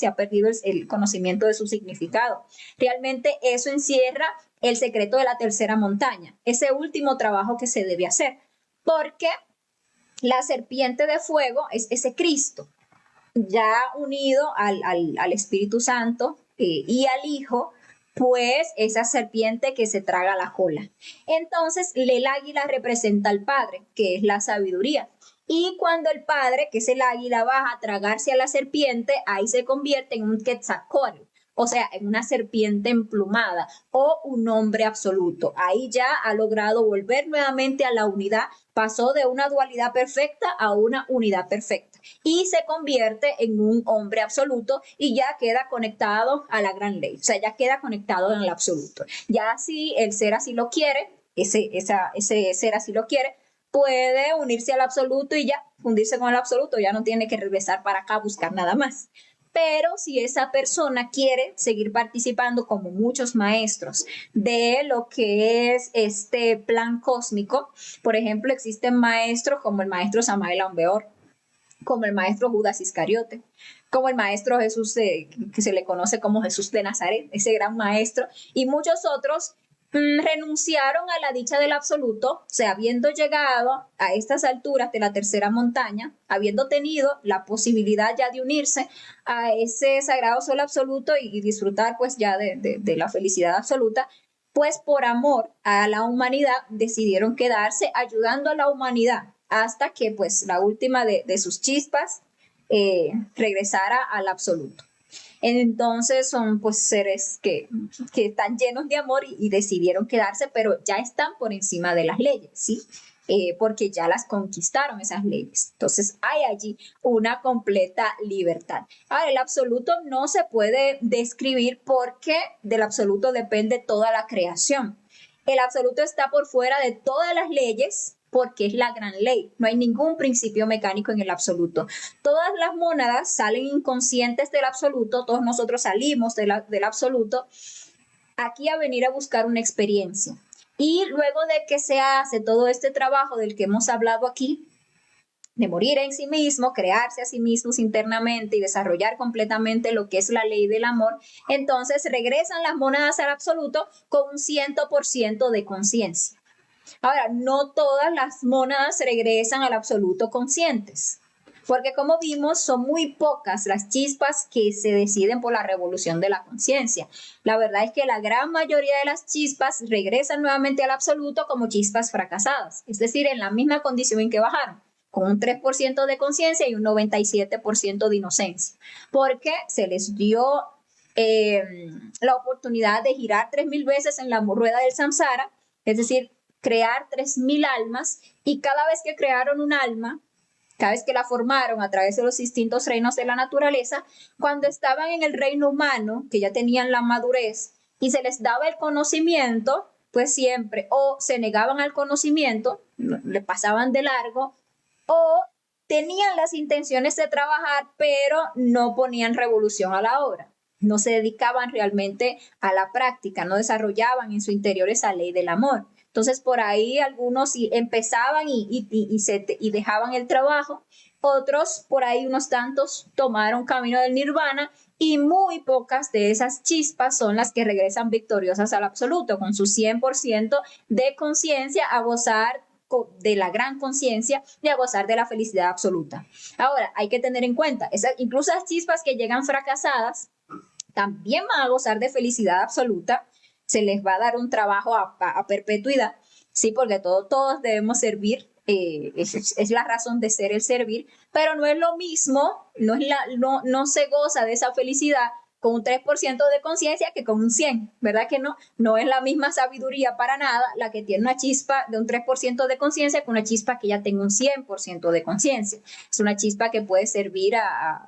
ha perdido el conocimiento de su significado. Realmente eso encierra el secreto de la tercera montaña, ese último trabajo que se debe hacer, porque la serpiente de fuego es ese Cristo, ya unido al Espíritu Santo y al Hijo, pues esa serpiente que se traga la cola. Entonces, el águila representa al Padre, que es la sabiduría. Y cuando el Padre, que es el águila, va a tragarse a la serpiente, ahí se convierte en un Quetzalcóatl, o sea, en una serpiente emplumada o un hombre absoluto. Ahí ya ha logrado volver nuevamente a la unidad, pasó de una dualidad perfecta a una unidad perfecta y se convierte en un hombre absoluto y ya queda conectado a la gran ley, o sea, ya queda conectado en el absoluto. Ya si el ser así lo quiere, ese ser así lo quiere, puede unirse al absoluto y ya fundirse con el absoluto, ya no tiene que regresar para acá a buscar nada más. Pero si esa persona quiere seguir participando, como muchos maestros, de lo que es este plan cósmico, por ejemplo, existen maestros como el maestro Samael Aun Weor, como el maestro Judas Iscariote, como el maestro Jesús, que se le conoce como Jesús de Nazaret, ese gran maestro, y muchos otros renunciaron a la dicha del absoluto, o sea, habiendo llegado a estas alturas de la tercera montaña, habiendo tenido la posibilidad ya de unirse a ese sagrado sol absoluto y disfrutar pues ya de la felicidad absoluta, pues por amor a la humanidad decidieron quedarse ayudando a la humanidad hasta que pues la última de sus chispas regresara al absoluto. Entonces son pues seres que están llenos de amor y decidieron quedarse, pero ya están por encima de las leyes, ¿sí? Porque ya las conquistaron esas leyes. Entonces hay allí una completa libertad. Ahora, el absoluto no se puede describir porque del absoluto depende toda la creación. El absoluto está por fuera de todas las leyes porque es la gran ley. No hay ningún principio mecánico en el absoluto. Todas las mónadas salen inconscientes del absoluto, todos nosotros salimos del absoluto aquí a venir a buscar una experiencia. Y luego de que se hace todo este trabajo del que hemos hablado aquí, de morir en sí mismo, crearse a sí mismos internamente y desarrollar completamente lo que es la ley del amor, entonces regresan las mónadas al absoluto con un 100% de conciencia. Ahora, no todas las mónadas regresan al absoluto conscientes, porque como vimos, son muy pocas las chispas que se deciden por la revolución de la conciencia. La verdad es que la gran mayoría de las chispas regresan nuevamente al absoluto como chispas fracasadas, es decir, en la misma condición en que bajaron, con un 3% de conciencia y un 97% de inocencia, porque se les dio la oportunidad de girar 3000 veces en la rueda del samsara, es decir, crear 3000 almas, y cada vez que crearon un alma, cada vez que la formaron a través de los distintos reinos de la naturaleza, cuando estaban en el reino humano, que ya tenían la madurez, y se les daba el conocimiento, pues siempre o se negaban al conocimiento, le pasaban de largo, o tenían las intenciones de trabajar, pero no ponían revolución a la obra. No se dedicaban realmente a la práctica, no desarrollaban en su interior esa ley del amor. Entonces, por ahí algunos empezaban y dejaban el trabajo, otros, por ahí unos tantos, tomaron camino del nirvana y muy pocas de esas chispas son las que regresan victoriosas al absoluto, con su 100% de conciencia a gozar de la gran conciencia y a gozar de la felicidad absoluta. Ahora, hay que tener en cuenta, incluso las chispas que llegan fracasadas también van a gozar de felicidad absoluta, se les va a dar un trabajo a perpetuidad, sí, porque todos debemos servir, es la razón de ser el servir, pero no es lo mismo, no se goza de esa felicidad con un 3% de conciencia que con un 100%, ¿verdad que no? No es la misma sabiduría para nada la que tiene una chispa de un 3% de conciencia que una chispa que ya tenga un 100% de conciencia. Es una chispa que puede servir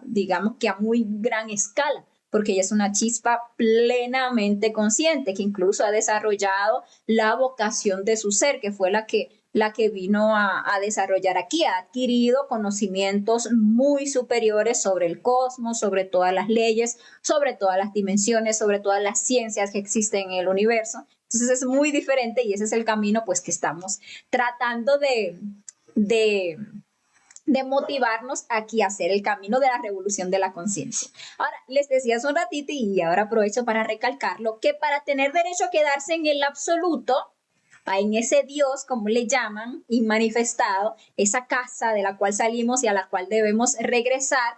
digamos que a muy gran escala, porque ella es una chispa plenamente consciente, que incluso ha desarrollado la vocación de su ser, que fue la que vino a desarrollar aquí, ha adquirido conocimientos muy superiores sobre el cosmos, sobre todas las leyes, sobre todas las dimensiones, sobre todas las ciencias que existen en el universo. Entonces es muy diferente y ese es el camino pues que estamos tratando de motivarnos aquí a hacer el camino de la revolución de la conciencia. Ahora, les decía hace un ratito y ahora aprovecho para recalcarlo, que para tener derecho a quedarse en el absoluto, en ese Dios, como le llaman, inmanifestado, esa casa de la cual salimos y a la cual debemos regresar,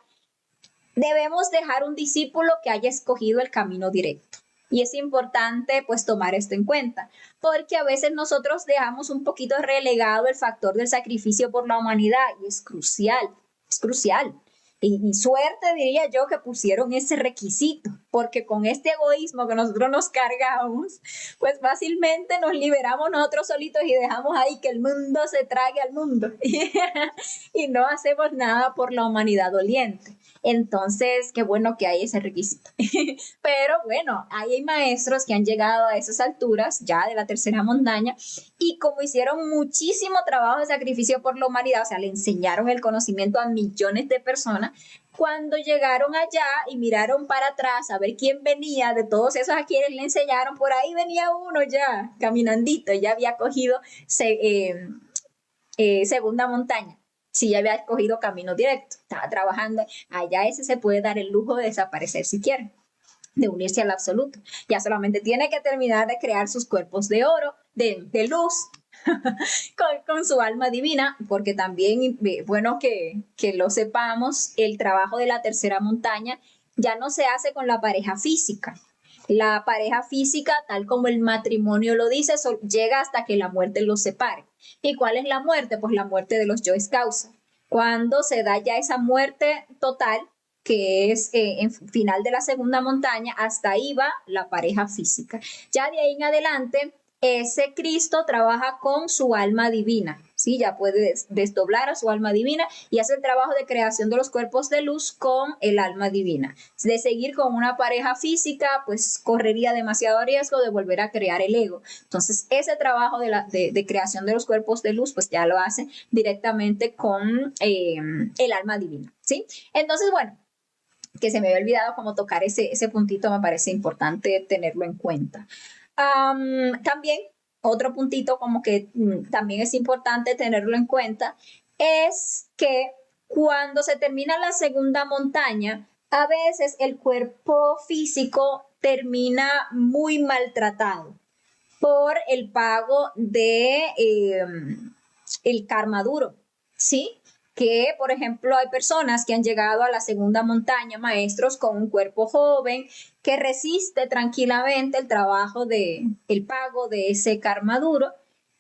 debemos dejar un discípulo que haya escogido el camino directo. Y es importante pues tomar esto en cuenta, porque a veces nosotros dejamos un poquito relegado el factor del sacrificio por la humanidad y es crucial, es crucial. Y suerte, diría yo, que pusieron ese requisito, porque con este egoísmo que nosotros nos cargamos, pues fácilmente nos liberamos nosotros solitos y dejamos ahí que el mundo se trague al mundo y no hacemos nada por la humanidad doliente. Entonces, qué bueno que hay ese requisito. Pero bueno, hay maestros que han llegado a esas alturas ya de la tercera montaña y como hicieron muchísimo trabajo de sacrificio por la humanidad, o sea, le enseñaron el conocimiento a millones de personas, cuando llegaron allá y miraron para atrás a ver quién venía de todos esos a quienes le enseñaron, por ahí venía uno ya caminandito, ya había cogido segunda montaña. Si ya había escogido camino directo, estaba trabajando, allá ese se puede dar el lujo de desaparecer si quiere, de unirse al absoluto. Ya solamente tiene que terminar de crear sus cuerpos de oro, de luz, con su alma divina, porque también, bueno que lo sepamos, el trabajo de la tercera montaña ya no se hace con la pareja física. La pareja física, tal como el matrimonio lo dice, llega hasta que la muerte los separe. ¿Y cuál es la muerte? Pues la muerte de los yoes causa. Cuando se da ya esa muerte total, que es en final de la segunda montaña, hasta ahí va la pareja física. Ya de ahí en adelante, ese Cristo trabaja con su alma divina, ¿sí? Ya puede desdoblar a su alma divina y hace el trabajo de creación de los cuerpos de luz con el alma divina. De seguir con una pareja física, pues correría demasiado riesgo de volver a crear el ego. Entonces, ese trabajo de creación de los cuerpos de luz, pues ya lo hace directamente con el alma divina, ¿sí? Entonces, bueno, que se me había olvidado como tocar ese puntito, me parece importante tenerlo en cuenta. También otro puntito como que también es importante tenerlo en cuenta es que cuando se termina la segunda montaña, a veces el cuerpo físico termina muy maltratado por el pago de el karma duro, ¿sí? Que, por ejemplo, hay personas que han llegado a la segunda montaña, maestros con un cuerpo joven, que resiste tranquilamente el trabajo el pago de ese karma duro,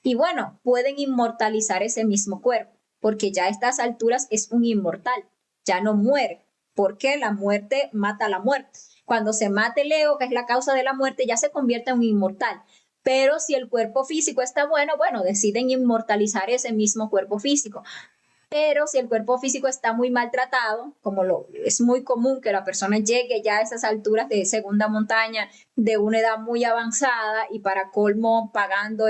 y bueno, pueden inmortalizar ese mismo cuerpo, porque ya a estas alturas es un inmortal, ya no muere, porque la muerte mata a la muerte. Cuando se mata el ego, que es la causa de la muerte, ya se convierte en un inmortal. Pero si el cuerpo físico está bueno, deciden inmortalizar ese mismo cuerpo físico. Pero si el cuerpo físico está muy maltratado, es muy común que la persona llegue ya a esas alturas de segunda montaña de una edad muy avanzada y para colmo pagando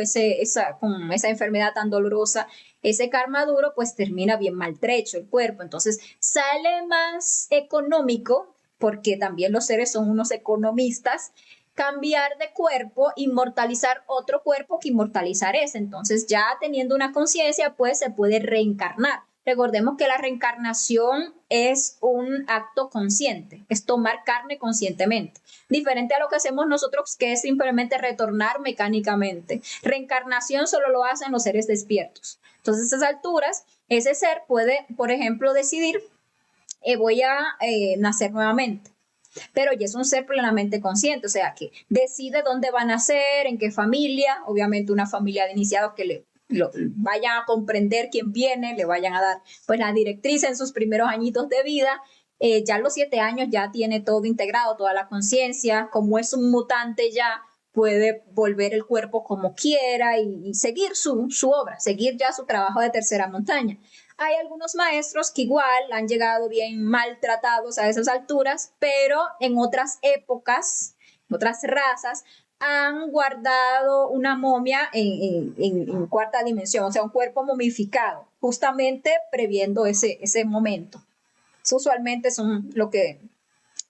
con esa enfermedad tan dolorosa, ese karma duro, pues termina bien maltrecho el cuerpo. Entonces sale más económico, porque también los seres son unos economistas, cambiar de cuerpo, inmortalizar otro cuerpo que inmortalizar ese. Entonces, ya teniendo una conciencia, pues se puede reencarnar. Recordemos que la reencarnación es un acto consciente, es tomar carne conscientemente, diferente a lo que hacemos nosotros, que es simplemente retornar mecánicamente. Reencarnación solo lo hacen los seres despiertos. Entonces, a esas alturas, ese ser puede, por ejemplo, decidir, voy a nacer nuevamente, pero ya es un ser plenamente consciente, o sea, que decide dónde va a nacer, en qué familia, obviamente una familia de iniciados que vayan a comprender quién viene, le vayan a dar pues la directriz en sus primeros añitos de vida. Ya a los 7 años ya tiene todo integrado, toda la conciencia, como es un mutante ya puede volver el cuerpo como quiera y seguir su obra, seguir ya su trabajo de tercera montaña. Hay algunos maestros que igual han llegado bien maltratados a esas alturas, pero en otras épocas, otras razas, han guardado una momia en cuarta dimensión, o sea, un cuerpo momificado, justamente previendo ese momento. Eso usualmente son lo que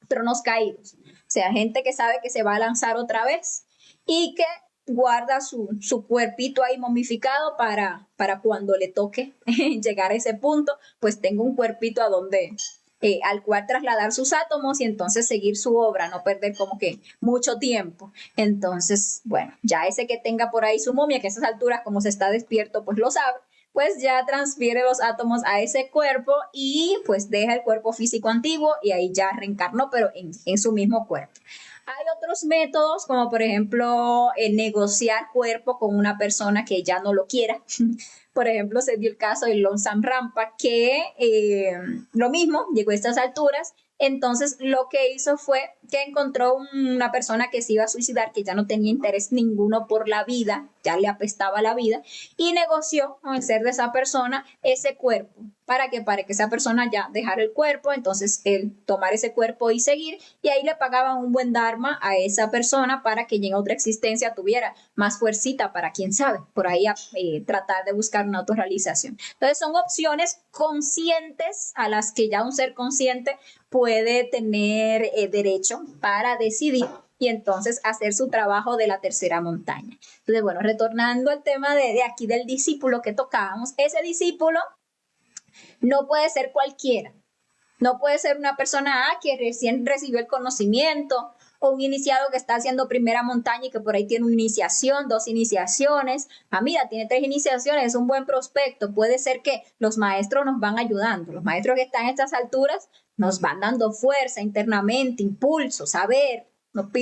tronos caídos, o sea, gente que sabe que se va a lanzar otra vez y que guarda su cuerpito ahí momificado para cuando le toque llegar a ese punto, pues tenga un cuerpito al cual trasladar sus átomos y entonces seguir su obra, no perder como que mucho tiempo. Entonces, bueno, ya ese que tenga por ahí su momia, que a esas alturas como se está despierto, pues lo sabe, pues ya transfiere los átomos a ese cuerpo y pues deja el cuerpo físico antiguo y ahí ya reencarnó, pero en su mismo cuerpo. Hay otros métodos, como por ejemplo negociar cuerpo con una persona que ya no lo quiera. Por ejemplo, se dio el caso de Longchamp Rampa, que lo mismo, llegó a estas alturas, entonces lo que hizo fue que encontró una persona que se iba a suicidar, que ya no tenía interés ninguno por la vida, ya le apestaba la vida, y negoció con el ser de esa persona ese cuerpo, para que esa persona ya dejara el cuerpo, entonces él tomar ese cuerpo y seguir, y ahí le pagaban un buen dharma a esa persona para que en otra existencia tuviera más fuercita para, quién sabe, por ahí tratar de buscar una autorrealización. Entonces son opciones conscientes a las que ya un ser consciente puede tener derecho para decidir y entonces hacer su trabajo de la tercera montaña. Entonces, bueno, retornando al tema de aquí del discípulo que tocábamos, ese discípulo no puede ser cualquiera, no puede ser una persona que recién recibió el conocimiento o un iniciado que está haciendo primera montaña y que por ahí tiene una iniciación, 2 iniciaciones. Ah, mira, tiene 3 iniciaciones, es un buen prospecto. Puede ser que los maestros nos van ayudando. Los maestros que están a estas alturas nos van dando fuerza internamente, impulso, saber.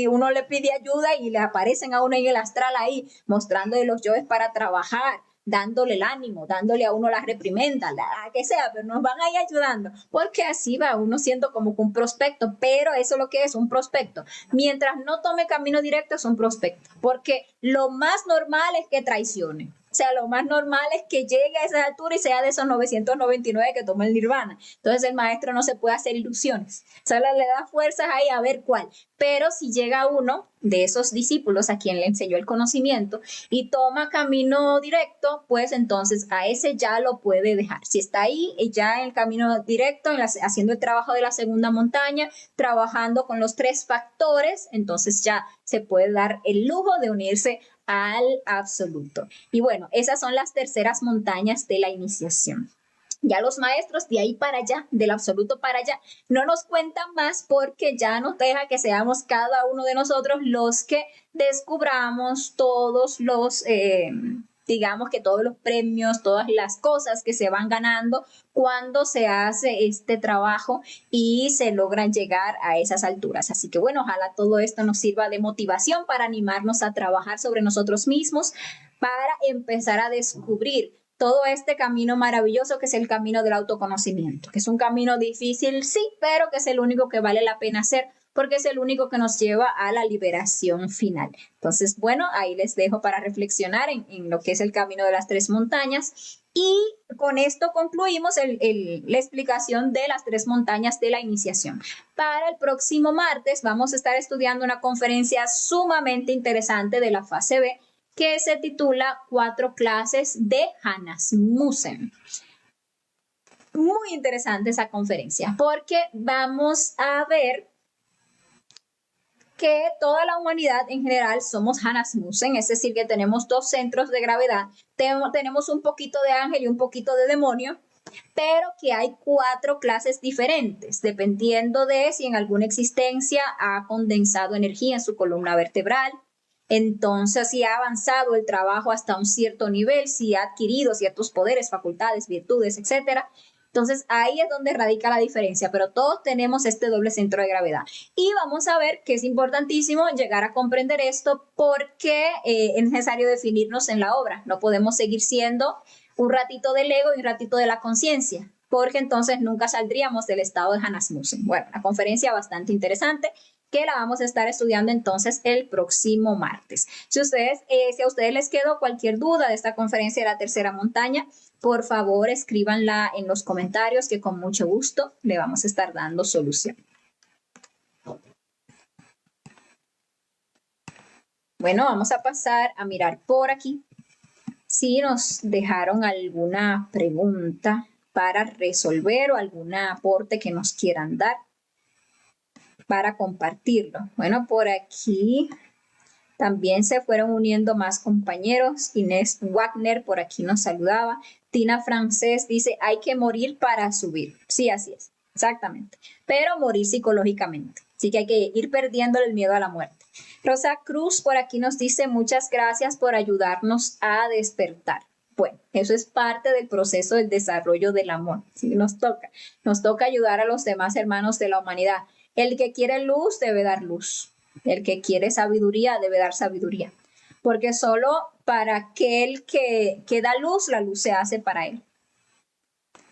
Uno le pide ayuda y le aparecen a uno en el astral ahí, mostrándole los yoes para trabajar, dándole el ánimo, dándole a uno la reprimenda, la que sea, pero nos van ahí ayudando, porque así va uno siendo como un prospecto, pero eso es lo que es un prospecto. Mientras no tome camino directo es un prospecto, porque lo más normal es que traicione. O sea, lo más normal es que llegue a esa altura y sea de esos 999 que toma el nirvana. Entonces el maestro no se puede hacer ilusiones. Solo le da fuerzas ahí a ver cuál. Pero si llega uno de esos discípulos a quien le enseñó el conocimiento y toma camino directo, pues entonces a ese ya lo puede dejar. Si está ahí, ya en el camino directo, haciendo el trabajo de la segunda montaña, trabajando con los 3 factores, entonces ya se puede dar el lujo de unirse al absoluto. Y bueno, esas son las terceras montañas de la iniciación. Ya los maestros de ahí para allá, del absoluto para allá, no nos cuentan más porque ya nos deja que seamos cada uno de nosotros los que descubramos todos los, digamos que todos los premios, todas las cosas que se van ganando cuando se hace este trabajo y se logran llegar a esas alturas. Así que bueno, ojalá todo esto nos sirva de motivación para animarnos a trabajar sobre nosotros mismos, para empezar a descubrir todo este camino maravilloso que es el camino del autoconocimiento, que es un camino difícil, sí, pero que es el único que vale la pena hacer porque es el único que nos lleva a la liberación final. Entonces, bueno, ahí les dejo para reflexionar en lo que es el camino de las 3 montañas y con esto concluimos la explicación de las 3 montañas de la iniciación. Para el próximo martes vamos a estar estudiando una conferencia sumamente interesante de la fase B que se titula 4 clases de Hanasmussen. Muy interesante esa conferencia porque vamos a ver que toda la humanidad en general somos Hanasmussen, es decir, que tenemos 2 centros de gravedad, tenemos un poquito de ángel y un poquito de demonio, pero que hay 4 clases diferentes, dependiendo de si en alguna existencia ha condensado energía en su columna vertebral. Entonces, si ha avanzado el trabajo hasta un cierto nivel, si ha adquirido ciertos poderes, facultades, virtudes, etcétera. Entonces, ahí es donde radica la diferencia, pero todos tenemos este doble centro de gravedad. Y vamos a ver que es importantísimo llegar a comprender esto porque es necesario definirnos en la obra. No podemos seguir siendo un ratito del ego y un ratito de la conciencia, porque entonces nunca saldríamos del estado de Hanasmussen. Bueno, una conferencia bastante interesante que la vamos a estar estudiando entonces el próximo martes. Si a ustedes les quedó cualquier duda de esta conferencia de la tercera montaña, por favor escríbanla en los comentarios que con mucho gusto le vamos a estar dando solución. Bueno, vamos a pasar a mirar por aquí si nos dejaron alguna pregunta para resolver o algún aporte que nos quieran dar para compartirlo. Bueno, por aquí también se fueron uniendo más compañeros. Inés Wagner por aquí nos saludaba. Tina Francés dice, hay que morir para subir. Sí, así es, exactamente. Pero morir psicológicamente. Así que hay que ir perdiendo el miedo a la muerte. Rosa Cruz por aquí nos dice, muchas gracias por ayudarnos a despertar. Bueno, eso es parte del proceso del desarrollo del amor. Sí, nos toca ayudar a los demás hermanos de la humanidad. El que quiere luz debe dar luz. El que quiere sabiduría debe dar sabiduría. Porque solo para aquel que da luz, la luz se hace para él.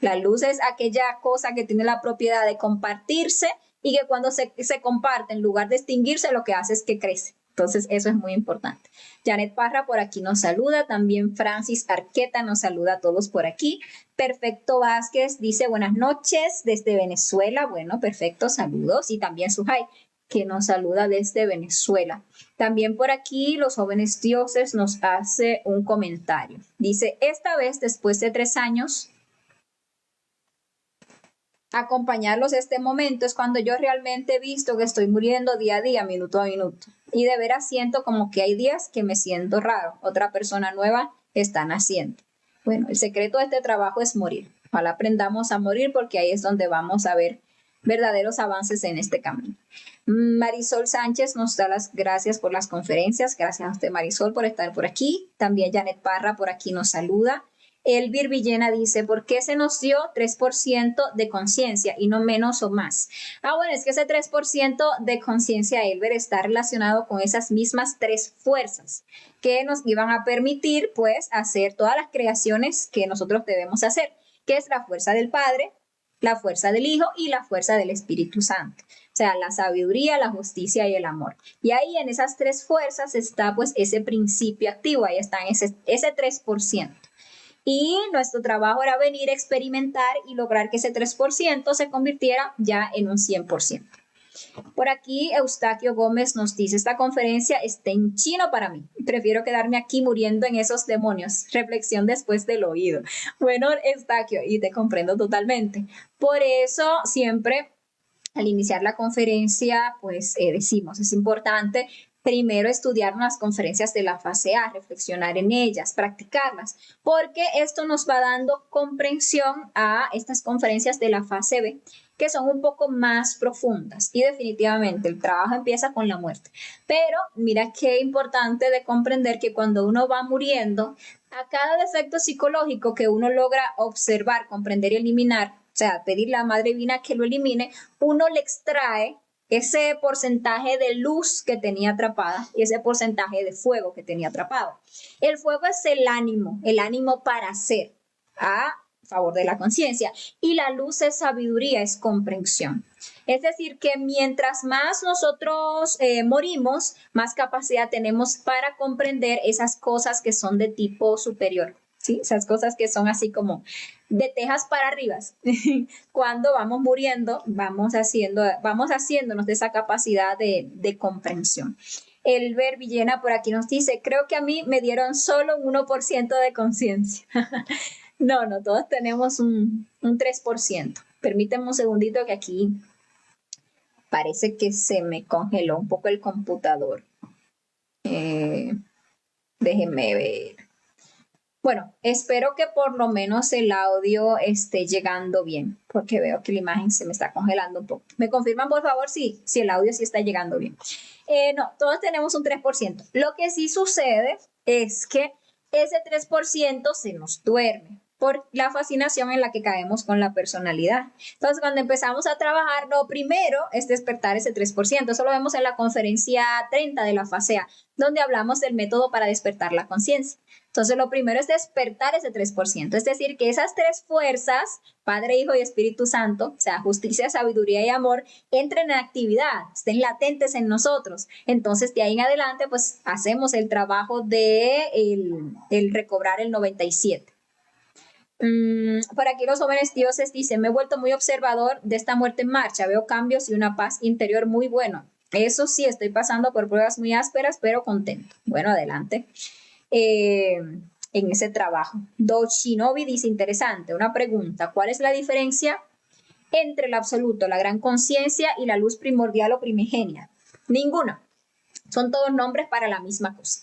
La luz es aquella cosa que tiene la propiedad de compartirse y que cuando se comparte, en lugar de extinguirse, lo que hace es que crece. Entonces, eso es muy importante. Janet Parra por aquí nos saluda, también Francis Arqueta nos saluda a todos por aquí. Perfecto Vázquez dice buenas noches desde Venezuela. Bueno, perfecto, saludos. Y también Suhai, que nos saluda desde Venezuela. También por aquí los jóvenes dioses nos hace un comentario. Dice, esta vez después de 3 años, acompañarlos este momento es cuando yo realmente he visto que estoy muriendo día a día, minuto a minuto. Y de veras siento como que hay días que me siento raro. Otra persona nueva está naciendo. Bueno, el secreto de este trabajo es morir. Ojalá aprendamos a morir porque ahí es donde vamos a ver verdaderos avances en este camino. Marisol Sánchez nos da las gracias por las conferencias. Gracias a usted, Marisol, por estar por aquí. También Janet Parra por aquí nos saluda. Elvir Villena dice, ¿por qué se nos dio 3% de conciencia y no menos o más? Bueno, es que ese 3% de conciencia, Elvir, está relacionado con esas mismas 3 fuerzas que nos iban a permitir, pues, hacer todas las creaciones que nosotros debemos hacer, que es la fuerza del Padre, la fuerza del Hijo y la fuerza del Espíritu Santo. O sea, la sabiduría, la justicia y el amor. Y ahí en esas 3 fuerzas está, pues, ese principio activo, ahí está ese 3%. Y nuestro trabajo era venir a experimentar y lograr que ese 3% se convirtiera ya en un 100%. Por aquí Eustaquio Gómez nos dice, esta conferencia está en chino para mí. Prefiero quedarme aquí muriendo en esos demonios. Reflexión después del oído. Bueno, Eustaquio, y te comprendo totalmente. Por eso siempre al iniciar la conferencia, pues decimos, es importante primero estudiar las conferencias de la fase A, reflexionar en ellas, practicarlas, porque esto nos va dando comprensión a estas conferencias de la fase B, que son un poco más profundas y definitivamente el trabajo empieza con la muerte. Pero mira qué importante de comprender que cuando uno va muriendo, a cada defecto psicológico que uno logra observar, comprender y eliminar, o sea, pedirle a la Madre Divina que lo elimine, uno le extrae ese porcentaje de luz que tenía atrapada y ese porcentaje de fuego que tenía atrapado. El fuego es el ánimo para hacer a favor de la conciencia, y la luz es sabiduría, es comprensión. Es decir, que mientras más nosotros morimos, más capacidad tenemos para comprender esas cosas que son de tipo superior. ¿Sí? Esas cosas que son así como de tejas para arriba. Cuando vamos muriendo, vamos haciéndonos de esa capacidad de comprensión. Elber Villena por aquí nos dice, creo que a mí me dieron solo un 1% de conciencia. No, todos tenemos un 3%. Permítanme un segundito que aquí parece que se me congeló un poco el computador. Déjenme ver. Bueno, espero que por lo menos el audio esté llegando bien, porque veo que la imagen se me está congelando un poco. ¿Me confirman, por favor, si el audio sí está llegando bien? No, todos tenemos un 3%. Lo que sí sucede es que ese 3% se nos duerme por la fascinación en la que caemos con la personalidad. Entonces, cuando empezamos a trabajar, lo primero es despertar ese 3%. Eso lo vemos en la conferencia 30 de la fase A, donde hablamos del método para despertar la conciencia. Entonces, lo primero es despertar ese 3%, es decir, que esas 3 fuerzas, Padre, Hijo y Espíritu Santo, o sea, justicia, sabiduría y amor, entren en actividad, estén latentes en nosotros. Entonces, de ahí en adelante, pues, hacemos el trabajo de el recobrar el 97. Por aquí los jóvenes dioses dicen, me he vuelto muy observador de esta muerte en marcha, veo cambios y una paz interior muy bueno. Eso sí, estoy pasando por pruebas muy ásperas, pero contento. Bueno, adelante. En ese trabajo. Do Shinobi dice, interesante, una pregunta, ¿cuál es la diferencia entre el absoluto, la gran conciencia y la luz primordial o primigenia? Ninguna. Son todos nombres para la misma cosa.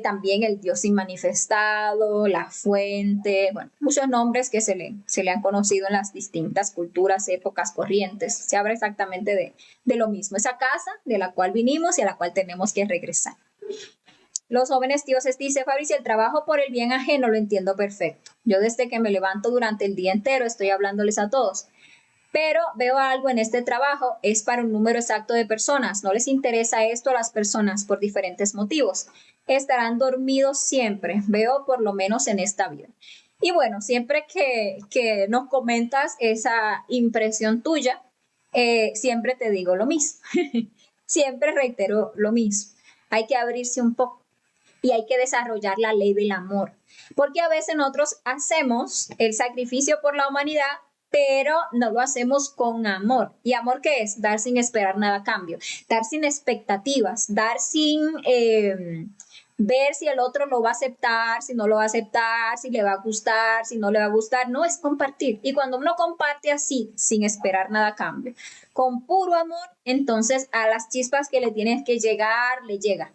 También el Dios inmanifestado, la fuente, bueno, muchos nombres que se le han conocido en las distintas culturas, épocas, corrientes. Se habla exactamente de lo mismo, esa casa de la cual vinimos y a la cual tenemos que regresar. Los jóvenes dioses dice Fabricio, el trabajo por el bien ajeno lo entiendo perfecto. Yo desde que me levanto durante el día entero estoy hablándoles a todos. Pero veo algo en este trabajo, es para un número exacto de personas. No les interesa esto a las personas por diferentes motivos. Estarán dormidos siempre, veo por lo menos en esta vida. Y bueno, siempre que nos comentas esa impresión tuya, siempre te digo lo mismo. Siempre reitero lo mismo. Hay que abrirse un poco y hay que desarrollar la ley del amor. Porque a veces nosotros hacemos el sacrificio por la humanidad, pero no lo hacemos con amor. ¿Y amor qué es? Dar sin esperar nada a cambio, dar sin expectativas, dar sin ver si el otro lo va a aceptar, si no lo va a aceptar, si le va a gustar, si no le va a gustar. No, es compartir. Y cuando uno comparte así, sin esperar nada a cambio, con puro amor, entonces a las chispas que le tienes que llegar, le llega.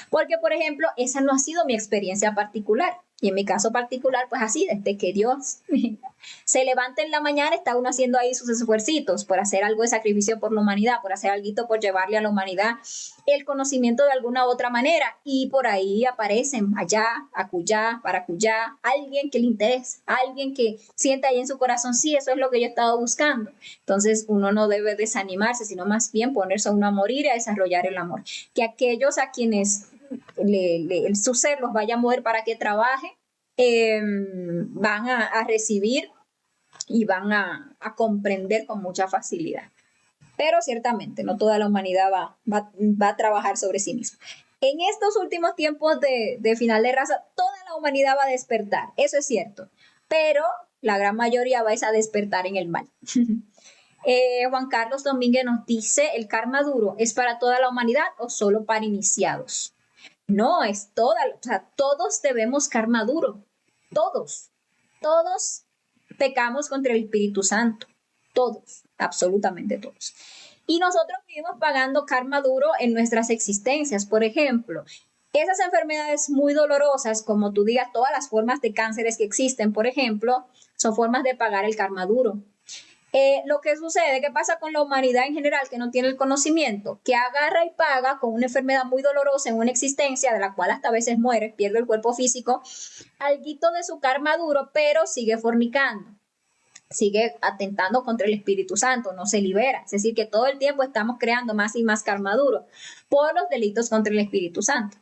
Porque, por ejemplo, esa no ha sido mi experiencia particular. Y en mi caso particular, pues así, desde que Dios se levanta en la mañana, está uno haciendo ahí sus esfuercitos por hacer algo de sacrificio por la humanidad, por hacer algo por llevarle a la humanidad el conocimiento de alguna u otra manera. Y por ahí aparecen allá, acullá, para acullá, alguien que le interese, alguien que sienta ahí en su corazón, sí, eso es lo que yo he estado buscando. Entonces uno no debe desanimarse, sino más bien ponerse a uno a morir y a desarrollar el amor. Que aquellos a quienes su ser los vaya a mover para que trabaje, van a recibir y van a comprender con mucha facilidad. Pero ciertamente no toda la humanidad va a trabajar sobre sí misma. En estos últimos tiempos de final de raza, toda la humanidad va a despertar, eso es cierto, pero la gran mayoría va a despertar en el mal. Juan Carlos Domínguez nos dice, ¿el karma duro es para toda la humanidad o solo para iniciados? No, es toda, o sea, todos debemos karma duro, todos pecamos contra el Espíritu Santo, todos, absolutamente todos. Y nosotros vivimos pagando karma duro en nuestras existencias, por ejemplo, esas enfermedades muy dolorosas, como tú digas, todas las formas de cánceres que existen, por ejemplo, son formas de pagar el karma duro. Lo que sucede, ¿qué pasa con la humanidad en general que no tiene el conocimiento? Que agarra y paga con una enfermedad muy dolorosa en una existencia de la cual hasta a veces muere, pierde el cuerpo físico, alguito de su karma duro, pero sigue fornicando, sigue atentando contra el Espíritu Santo, no se libera. Es decir, que todo el tiempo estamos creando más y más karma duro por los delitos contra el Espíritu Santo.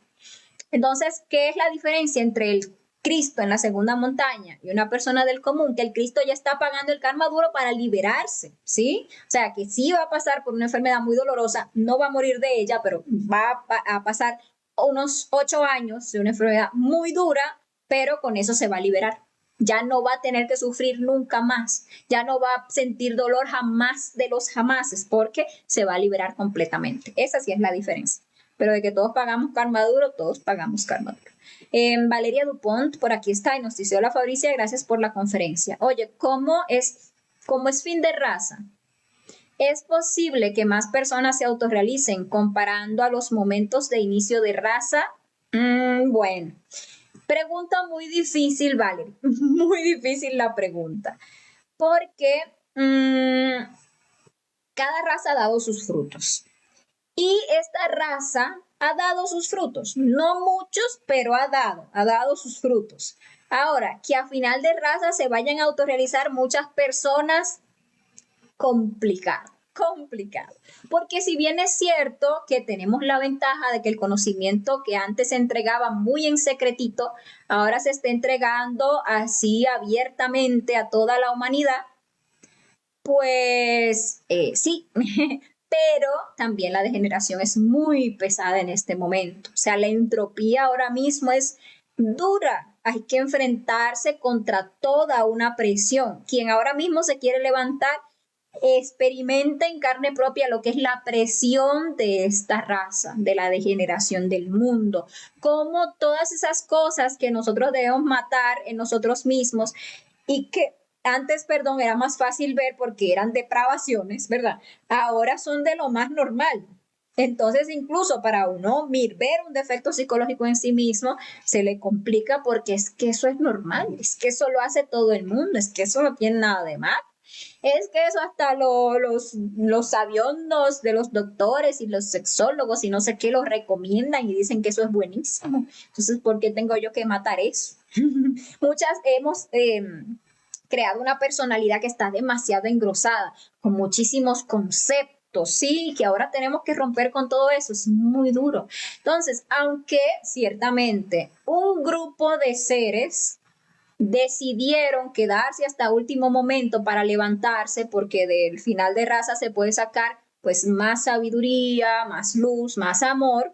Entonces, ¿qué es la diferencia entre el Cristo en la segunda montaña y una persona del común? Que el Cristo ya está pagando el karma duro para liberarse, ¿sí? O sea, que sí va a pasar por una enfermedad muy dolorosa, no va a morir de ella, pero va a pasar unos 8 años de una enfermedad muy dura, pero con eso se va a liberar. Ya no va a tener que sufrir nunca más, ya no va a sentir dolor jamás de los jamases, porque se va a liberar completamente. Esa sí es la diferencia. Pero de que todos pagamos karma duro, todos pagamos karma duro. Valeria Dupont, por aquí está, y nos dice, hola Fabricia, gracias por la conferencia. Oye, ¿cómo es fin de raza? ¿Es posible que más personas se autorrealicen comparando a los momentos de inicio de raza? Bueno, pregunta muy difícil, Valeria, muy difícil la pregunta, porque cada raza ha dado sus frutos. Y esta raza ha dado sus frutos, no muchos, pero ha dado sus frutos. Ahora, que a final de raza se vayan a autorrealizar muchas personas, complicado. Porque si bien es cierto que tenemos la ventaja de que el conocimiento que antes se entregaba muy en secretito, ahora se está entregando así abiertamente a toda la humanidad, pues sí, pero también la degeneración es muy pesada en este momento. O sea, la entropía ahora mismo es dura. Hay que enfrentarse contra toda una presión. Quien ahora mismo se quiere levantar, experimenta en carne propia lo que es la presión de esta raza, de la degeneración del mundo. Como todas esas cosas que nosotros debemos matar en nosotros mismos y que antes, perdón, era más fácil ver porque eran depravaciones, ¿verdad? Ahora son de lo más normal. Entonces, incluso para uno ver un defecto psicológico en sí mismo, se le complica porque es que eso es normal, es que eso lo hace todo el mundo, es que eso no tiene nada de mal. Es que eso hasta los sabiondos de los doctores y los sexólogos y no sé qué los recomiendan y dicen que eso es buenísimo. Entonces, ¿por qué tengo yo que matar eso? Muchas hemos creado una personalidad que está demasiado engrosada, con muchísimos conceptos, sí, que ahora tenemos que romper con todo eso, es muy duro. Entonces, aunque ciertamente un grupo de seres decidieron quedarse hasta último momento para levantarse, porque del final de raza se puede sacar pues más sabiduría, más luz, más amor.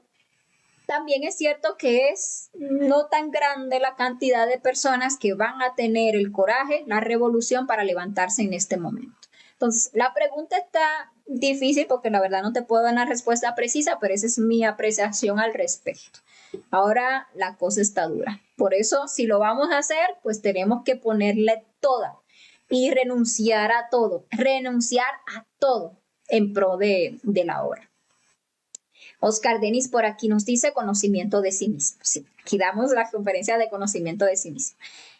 También es cierto que es no tan grande la cantidad de personas que van a tener el coraje, la revolución para levantarse en este momento. Entonces, la pregunta está difícil porque la verdad no te puedo dar una respuesta precisa, pero esa es mi apreciación al respecto. Ahora la cosa está dura. Por eso, si lo vamos a hacer, pues tenemos que ponerle toda y renunciar a todo en pro de la obra. Oscar Denis por aquí nos dice conocimiento de sí mismo. Sí, aquí damos la conferencia de conocimiento de sí mismo.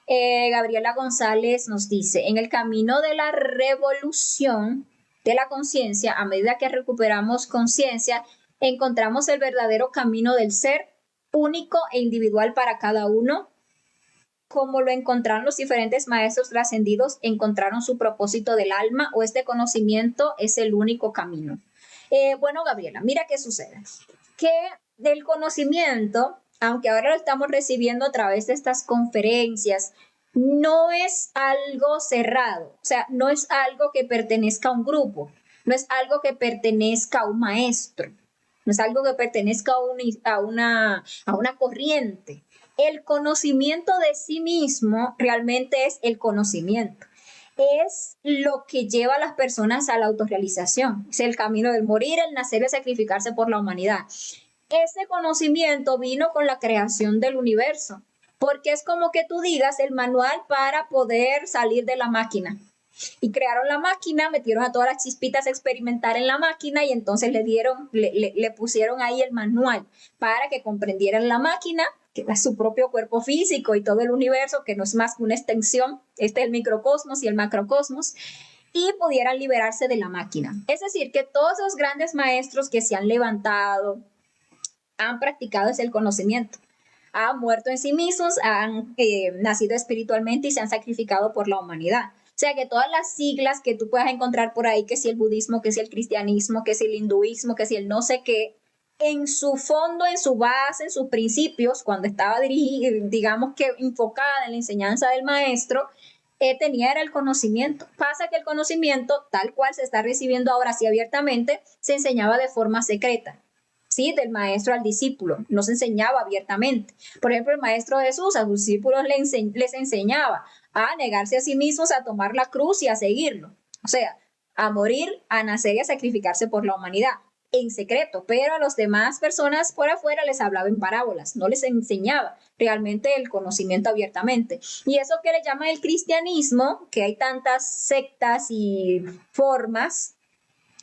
Gabriela González nos dice, en el camino de la revolución de la conciencia, a medida que recuperamos conciencia, encontramos el verdadero camino del ser único e individual para cada uno, como lo encontraron los diferentes maestros trascendidos, encontraron su propósito del alma o este conocimiento es el único camino. Bueno, Gabriela, mira qué sucede. Que del conocimiento, aunque ahora lo estamos recibiendo a través de estas conferencias, no es algo cerrado, o sea, no es algo que pertenezca a un grupo, no es algo que pertenezca a un maestro, no es algo que pertenezca a una corriente. El conocimiento de sí mismo realmente es el conocimiento. Es lo que lleva a las personas a la autorrealización. Es el camino del morir, el nacer y sacrificarse por la humanidad. Ese conocimiento vino con la creación del universo, porque es como que tú digas el manual para poder salir de la máquina. Y crearon la máquina, metieron a todas las chispitas a experimentar en la máquina y entonces le pusieron ahí el manual para que comprendieran la máquina, que es su propio cuerpo físico y todo el universo, que no es más que una extensión, este es el microcosmos y el macrocosmos, y pudieran liberarse de la máquina. Es decir, que todos los grandes maestros que se han levantado, han practicado ese conocimiento, han muerto en sí mismos, han nacido espiritualmente y se han sacrificado por la humanidad. O sea que todas las siglas que tú puedas encontrar por ahí, que si el budismo, que si el cristianismo, que si el hinduismo, que si el no sé qué, en su fondo, en su base, en sus principios, cuando estaba dirigida, digamos que enfocada en la enseñanza del maestro, tenía era el conocimiento. Pasa que el conocimiento, tal cual se está recibiendo ahora así abiertamente, se enseñaba de forma secreta. ¿Sí? Del maestro al discípulo, no se enseñaba abiertamente. Por ejemplo, el maestro Jesús a sus discípulos les enseñaba a negarse a sí mismos, a tomar la cruz y a seguirlo. O sea, a morir, a nacer y a sacrificarse por la humanidad, en secreto, pero a las demás personas por afuera les hablaba en parábolas, no les enseñaba realmente el conocimiento abiertamente. Y eso que le llama el cristianismo, que hay tantas sectas y formas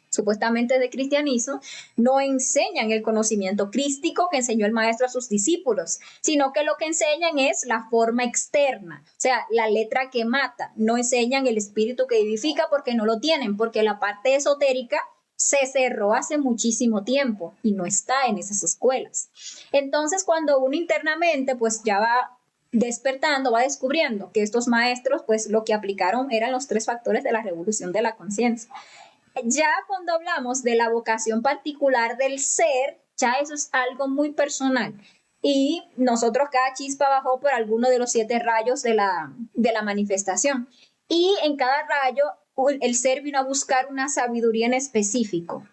supuestamente de cristianismo, no enseñan el conocimiento crístico que enseñó el maestro a sus discípulos, sino que lo que enseñan es la forma externa, o sea, la letra que mata. No enseñan el espíritu que vivifica porque no lo tienen, porque la parte esotérica se cerró hace muchísimo tiempo y no está en esas escuelas. Entonces, cuando uno internamente pues ya va despertando, va descubriendo que estos maestros pues lo que aplicaron eran los 3 factores de la revolución de la conciencia. Ya cuando hablamos de la vocación particular del ser, ya eso es algo muy personal. Y nosotros, cada chispa bajó por alguno de los 7 rayos de la manifestación. Y en cada rayo, el ser vino a buscar una sabiduría en específico.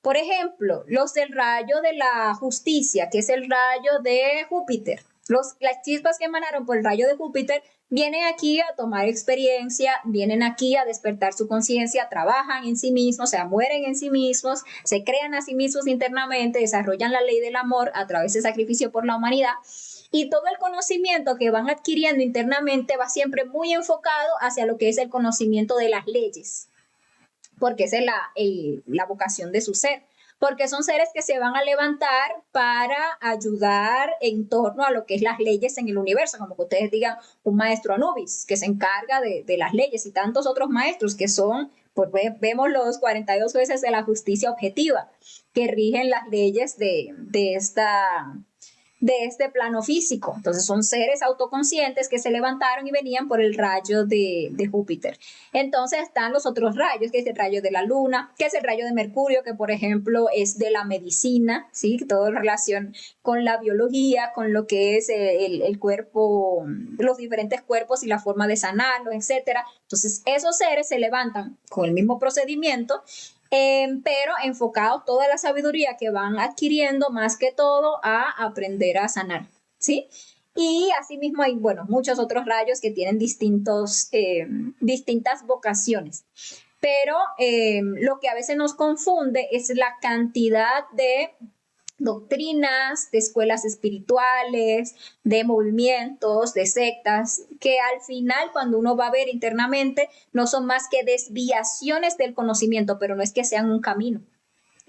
Por ejemplo, los del rayo de la justicia, que es el rayo de Júpiter. Las chispas que emanaron por el rayo de Júpiter vienen aquí a tomar experiencia, vienen aquí a despertar su conciencia, trabajan en sí mismos, o sea, mueren en sí mismos, se crean a sí mismos internamente, desarrollan la ley del amor a través del sacrificio por la humanidad. Y todo el conocimiento que van adquiriendo internamente va siempre muy enfocado hacia lo que es el conocimiento de las leyes, porque esa es la vocación de su ser. porque son seres que se van a levantar para ayudar en torno a lo que es las leyes en el universo, como que ustedes digan un maestro Anubis, que se encarga de las leyes, y tantos otros maestros que son, pues vemos los 42 jueces de la justicia objetiva, que rigen las leyes de este plano físico. Entonces son seres autoconscientes que se levantaron y venían por el rayo de Júpiter. Entonces están los otros rayos, que es el rayo de la luna, que es el rayo de Mercurio, que por ejemplo es de la medicina, ¿sí? Todo en relación con la biología, con lo que es el cuerpo, los diferentes cuerpos y la forma de sanarlo, etcétera. Entonces esos seres se levantan con el mismo procedimiento, pero enfocado toda la sabiduría que van adquiriendo más que todo a aprender a sanar, ¿sí? Y asimismo hay, bueno, muchos otros rayos que tienen distintas vocaciones, pero lo que a veces nos confunde es la cantidad de doctrinas, de escuelas espirituales, de movimientos, de sectas, que al final cuando uno va a ver internamente no son más que desviaciones del conocimiento, pero no es que sean un camino,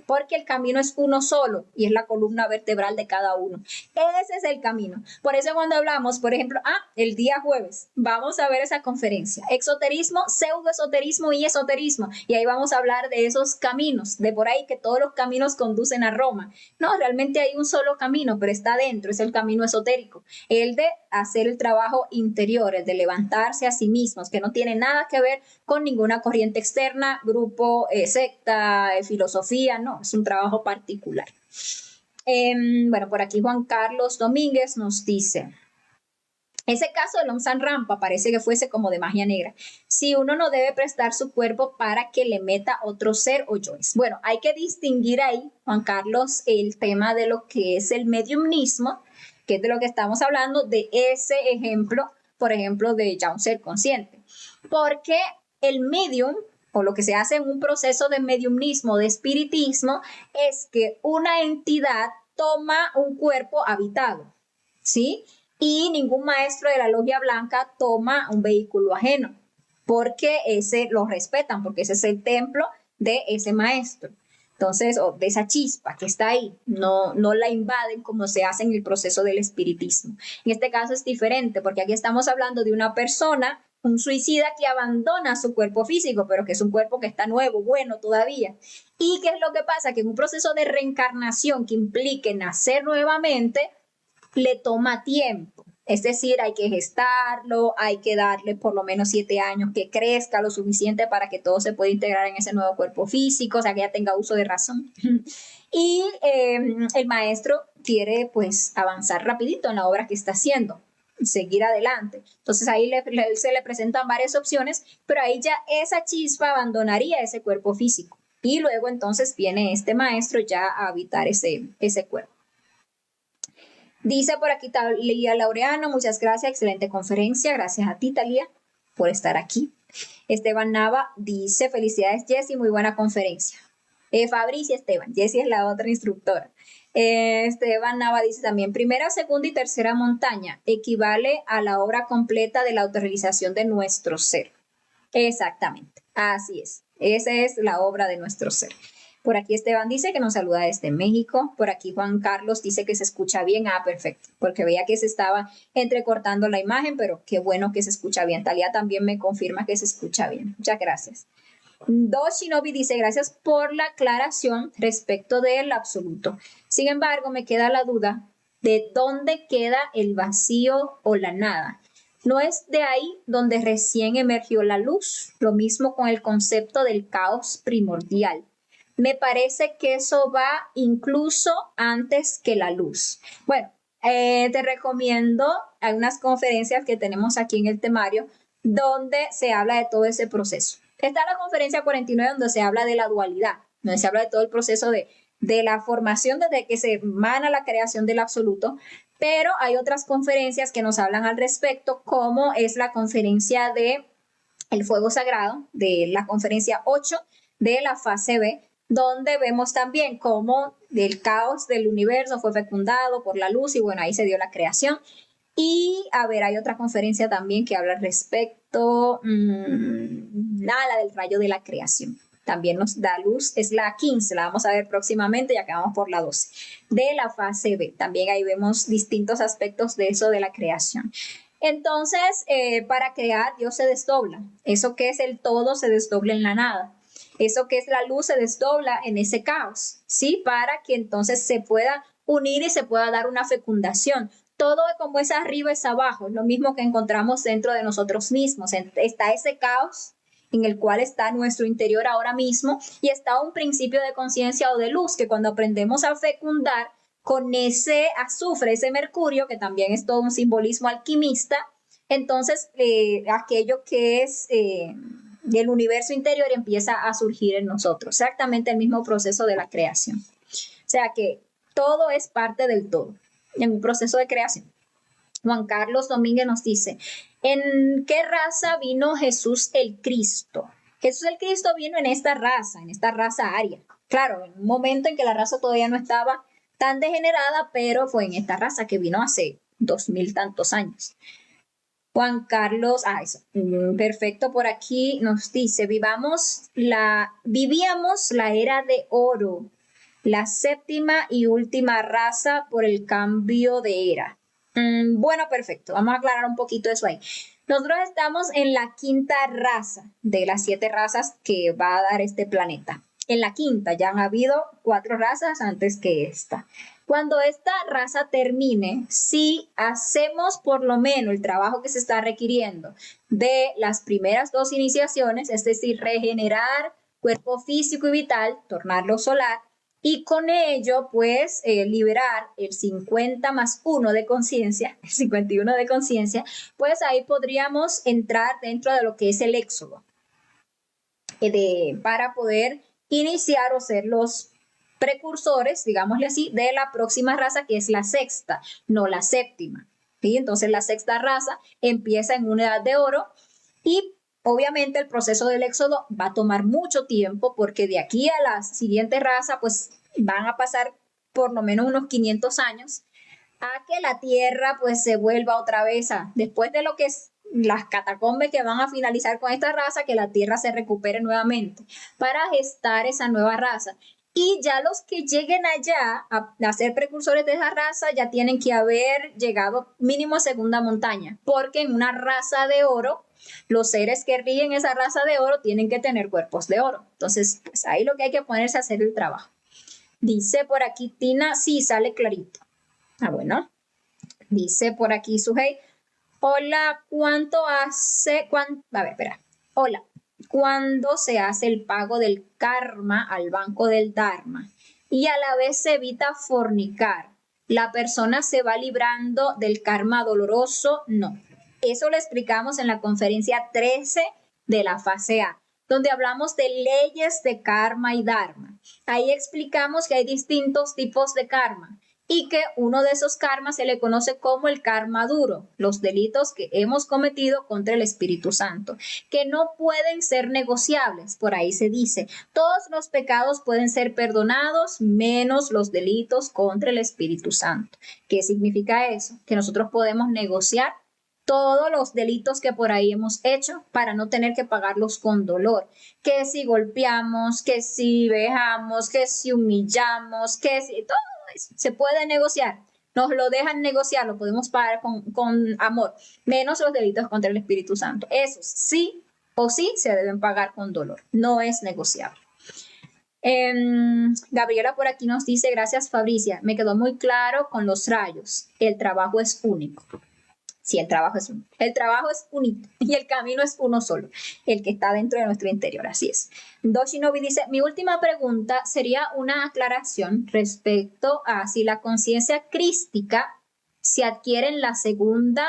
porque el camino es uno solo y es la columna vertebral de cada uno. Ese es el camino. Por eso cuando hablamos, por ejemplo, el día jueves, vamos a ver esa conferencia, exoterismo, pseudoesoterismo y esoterismo, y ahí vamos a hablar de esos caminos, de por ahí que todos los caminos conducen a Roma. No, realmente hay un solo camino, pero está dentro, es el camino esotérico, el de hacer el trabajo interior, el de levantarse a sí mismos, que no tiene nada que ver con ninguna corriente externa, grupo, secta, filosofía, no, es un trabajo particular. Bueno, por aquí Juan Carlos Domínguez nos dice, ese caso de Longsan Rampa parece que fuese como de magia negra. Si uno no debe prestar su cuerpo para que le meta otro ser o yoes. Bueno, hay que distinguir ahí, Juan Carlos, el tema de lo que es el mediumnismo, que es de lo que estamos hablando, de ese ejemplo, por ejemplo, de ya un ser consciente. Porque el medium, o lo que se hace en un proceso de mediumnismo, de espiritismo, es que una entidad toma un cuerpo habitado, ¿sí? Y ningún maestro de la logia blanca toma un vehículo ajeno, porque ese lo respetan, porque ese es el templo de ese maestro. Entonces, o de esa chispa que está ahí, no la invaden como se hace en el proceso del espiritismo. En este caso es diferente, porque aquí estamos hablando de una persona, un suicida que abandona su cuerpo físico, pero que es un cuerpo que está nuevo, bueno todavía. ¿Y qué es lo que pasa? Que en un proceso de reencarnación que implique nacer nuevamente, le toma tiempo. Es decir, hay que gestarlo, hay que darle por lo menos 7 años que crezca lo suficiente para que todo se pueda integrar en ese nuevo cuerpo físico, o sea, que ya tenga uso de razón. Y el maestro quiere pues avanzar rapidito en la obra que está haciendo, seguir adelante. Entonces ahí se le presentan varias opciones, pero ahí ya esa chispa abandonaría ese cuerpo físico. Y luego entonces viene este maestro ya a habitar ese cuerpo. Dice por aquí Talía Laureano, muchas gracias, excelente conferencia, gracias a ti Talía por estar aquí. Esteban Nava dice, felicidades Jessie, muy buena conferencia. Fabricia Esteban, Jessie es la otra instructora. Esteban Nava dice también, primera, segunda y tercera montaña equivale a la obra completa de la autorrealización de nuestro ser. Exactamente, así es, esa es la obra de nuestro ser. Por aquí Esteban dice que nos saluda desde México. Por aquí Juan Carlos dice que se escucha bien. Perfecto, porque veía que se estaba entrecortando la imagen, pero qué bueno que se escucha bien. Talía también me confirma que se escucha bien. Muchas gracias. Dos Shinobi dice, gracias por la aclaración respecto del absoluto. Sin embargo, me queda la duda de dónde queda el vacío o la nada. ¿No es de ahí donde recién emergió la luz? Lo mismo con el concepto del caos primordial. Me parece que eso va incluso antes que la luz. Bueno, te recomiendo algunas conferencias que tenemos aquí en el temario donde se habla de todo ese proceso. Está la conferencia 49 donde se habla de la dualidad, donde se habla de todo el proceso de la formación desde que se emana la creación del absoluto, pero hay otras conferencias que nos hablan al respecto, como es la conferencia de el fuego sagrado, de la conferencia 8 de la fase B, donde vemos también cómo el caos del universo fue fecundado por la luz y bueno, ahí se dio la creación. Y a ver, hay otra conferencia también que habla al respecto, la del rayo de la creación. también nos da luz, es la 15, la vamos a ver próximamente, ya que vamos por la 12, de la fase B. También ahí vemos distintos aspectos de eso de la creación. Entonces, para crear, Dios se desdobla. Eso que es el todo se desdobla en la nada. Eso que es la luz se desdobla en ese caos, ¿sí? Para que entonces se pueda unir y se pueda dar una fecundación. Todo como es arriba es abajo, es lo mismo que encontramos dentro de nosotros mismos. Está ese caos en el cual está nuestro interior ahora mismo y está un principio de conciencia o de luz que cuando aprendemos a fecundar con ese azufre, ese mercurio, que también es todo un simbolismo alquimista, entonces aquello que es del universo interior empieza a surgir en nosotros, exactamente el mismo proceso de la creación. O sea que todo es parte del todo en un proceso de creación. Juan Carlos Domínguez nos dice, ¿en qué raza vino Jesús el Cristo? Jesús el Cristo vino en esta raza aria. Claro, en un momento en que la raza todavía no estaba tan degenerada, pero fue en esta raza que vino hace 2000 tantos años. Juan Carlos, eso, perfecto, por aquí nos dice, vivíamos la era de oro, la séptima y última raza por el cambio de era. Bueno, perfecto, vamos a aclarar un poquito eso ahí. Nosotros estamos en la quinta raza de las 7 razas que va a dar este planeta. En la quinta, ya han habido 4 razas antes que esta. Cuando esta raza termine, si hacemos por lo menos el trabajo que se está requiriendo de las primeras 2 iniciaciones, es decir, regenerar cuerpo físico y vital, tornarlo solar, y con ello, pues, liberar el 50 más 1 de conciencia, el 51 de conciencia, pues ahí podríamos entrar dentro de lo que es el éxodo, para poder iniciar o ser los precursores, digámosle así, de la próxima raza, que es la sexta, no la séptima. ¿Sí? Entonces, la sexta raza empieza en una edad de oro y obviamente el proceso del éxodo va a tomar mucho tiempo porque de aquí a la siguiente raza pues van a pasar por lo menos unos 500 años a que la tierra pues se vuelva otra vez después de lo que es las catacumbas que van a finalizar con esta raza, que la tierra se recupere nuevamente para gestar esa nueva raza. Y ya los que lleguen allá a ser precursores de esa raza ya tienen que haber llegado mínimo a segunda montaña, porque en una raza de oro, los seres que rigen esa raza de oro tienen que tener cuerpos de oro. Entonces, pues ahí lo que hay que ponerse a hacer el trabajo. Dice por aquí Tina, sí, sale clarito. Bueno. Dice por aquí Sujei, hola, Hola, ¿cuándo se hace el pago del karma al banco del Dharma? Y a la vez se evita fornicar. ¿La persona se va librando del karma doloroso? No. Eso lo explicamos en la conferencia 13 de la fase A, donde hablamos de leyes de karma y dharma. Ahí explicamos que hay distintos tipos de karma y que uno de esos karmas se le conoce como el karma duro, los delitos que hemos cometido contra el Espíritu Santo, que no pueden ser negociables. Por ahí se dice, todos los pecados pueden ser perdonados, menos los delitos contra el Espíritu Santo. ¿Qué significa eso? Que nosotros podemos negociar todos los delitos que por ahí hemos hecho para no tener que pagarlos con dolor. Que si golpeamos, que si vejamos, que si humillamos, que si todo eso se puede negociar. Nos lo dejan negociar, lo podemos pagar con amor, menos los delitos contra el Espíritu Santo. Esos sí o sí se deben pagar con dolor, no es negociable. Gabriela por aquí nos dice, gracias Fabricia, me quedó muy claro con los rayos, el trabajo es único. Sí, el trabajo es único. El trabajo es único y el camino es uno solo, el que está dentro de nuestro interior, así es. Doshinobi dice, mi última pregunta sería una aclaración respecto a si la conciencia crística se adquiere en la segunda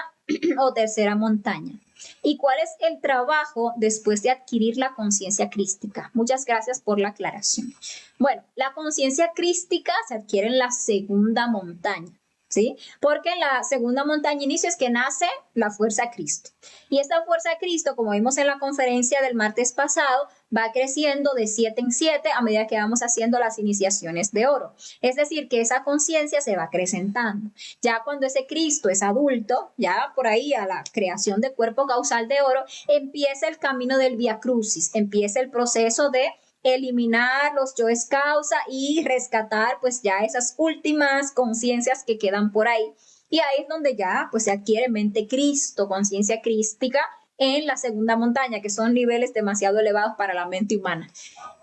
o tercera montaña. ¿Y cuál es el trabajo después de adquirir la conciencia crística? Muchas gracias por la aclaración. Bueno, la conciencia crística se adquiere en la segunda montaña. ¿Sí? Porque en la segunda montaña inicio es que nace la fuerza Cristo. Y esta fuerza Cristo, como vimos en la conferencia del martes pasado, va creciendo de 7 en 7 a medida que vamos haciendo las iniciaciones de oro. Es decir, que esa conciencia se va acrecentando. Ya cuando ese Cristo es adulto, ya por ahí a la creación de cuerpo causal de oro, empieza el camino del Vía Crucis, empieza el proceso de eliminar los yoes causa y rescatar pues ya esas últimas conciencias que quedan por ahí. Y ahí es donde ya pues se adquiere mente Cristo, conciencia crística en la segunda montaña, que son niveles demasiado elevados para la mente humana.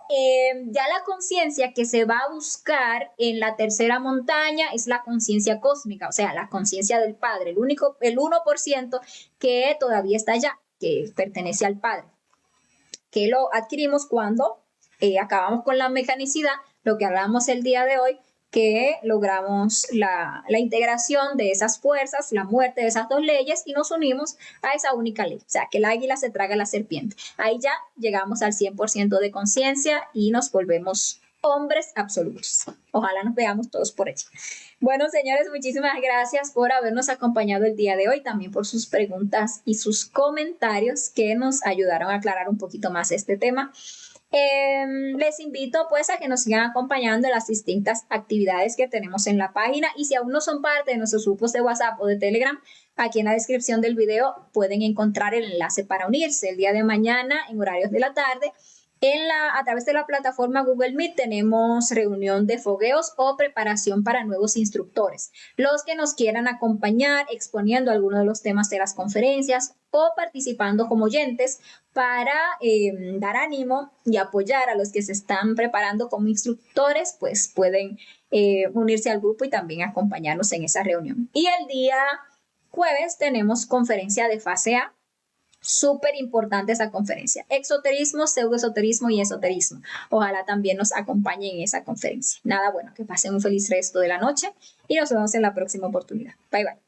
Ya la conciencia que se va a buscar en la tercera montaña es la conciencia cósmica, o sea, la conciencia del Padre, el 1% que todavía está allá, que pertenece al Padre, que lo adquirimos cuando acabamos con la mecanicidad, lo que hablamos el día de hoy, que logramos la integración de esas fuerzas, la muerte de esas dos leyes y nos unimos a esa única ley, o sea, que el águila se traga a la serpiente. Ahí ya llegamos al 100% de conciencia y nos volvemos hombres absolutos. Ojalá nos veamos todos por allí. Bueno, señores, muchísimas gracias por habernos acompañado el día de hoy, también por sus preguntas y sus comentarios que nos ayudaron a aclarar un poquito más este tema. Les invito pues a que nos sigan acompañando en las distintas actividades que tenemos en la página y si aún no son parte de nuestros grupos de WhatsApp o de Telegram, aquí en la descripción del video pueden encontrar el enlace para unirse el día de mañana en horarios de la tarde. A través de la plataforma Google Meet tenemos reunión de fogueos o preparación para nuevos instructores. Los que nos quieran acompañar exponiendo algunos de los temas de las conferencias o participando como oyentes para dar ánimo y apoyar a los que se están preparando como instructores, pues pueden unirse al grupo y también acompañarnos en esa reunión. Y el día jueves tenemos conferencia de fase A. Súper importante esa conferencia. Exoterismo, pseudoesoterismo y esoterismo. Ojalá también nos acompañen en esa conferencia. Nada, bueno, que pasen un feliz resto de la noche y nos vemos en la próxima oportunidad. Bye, bye.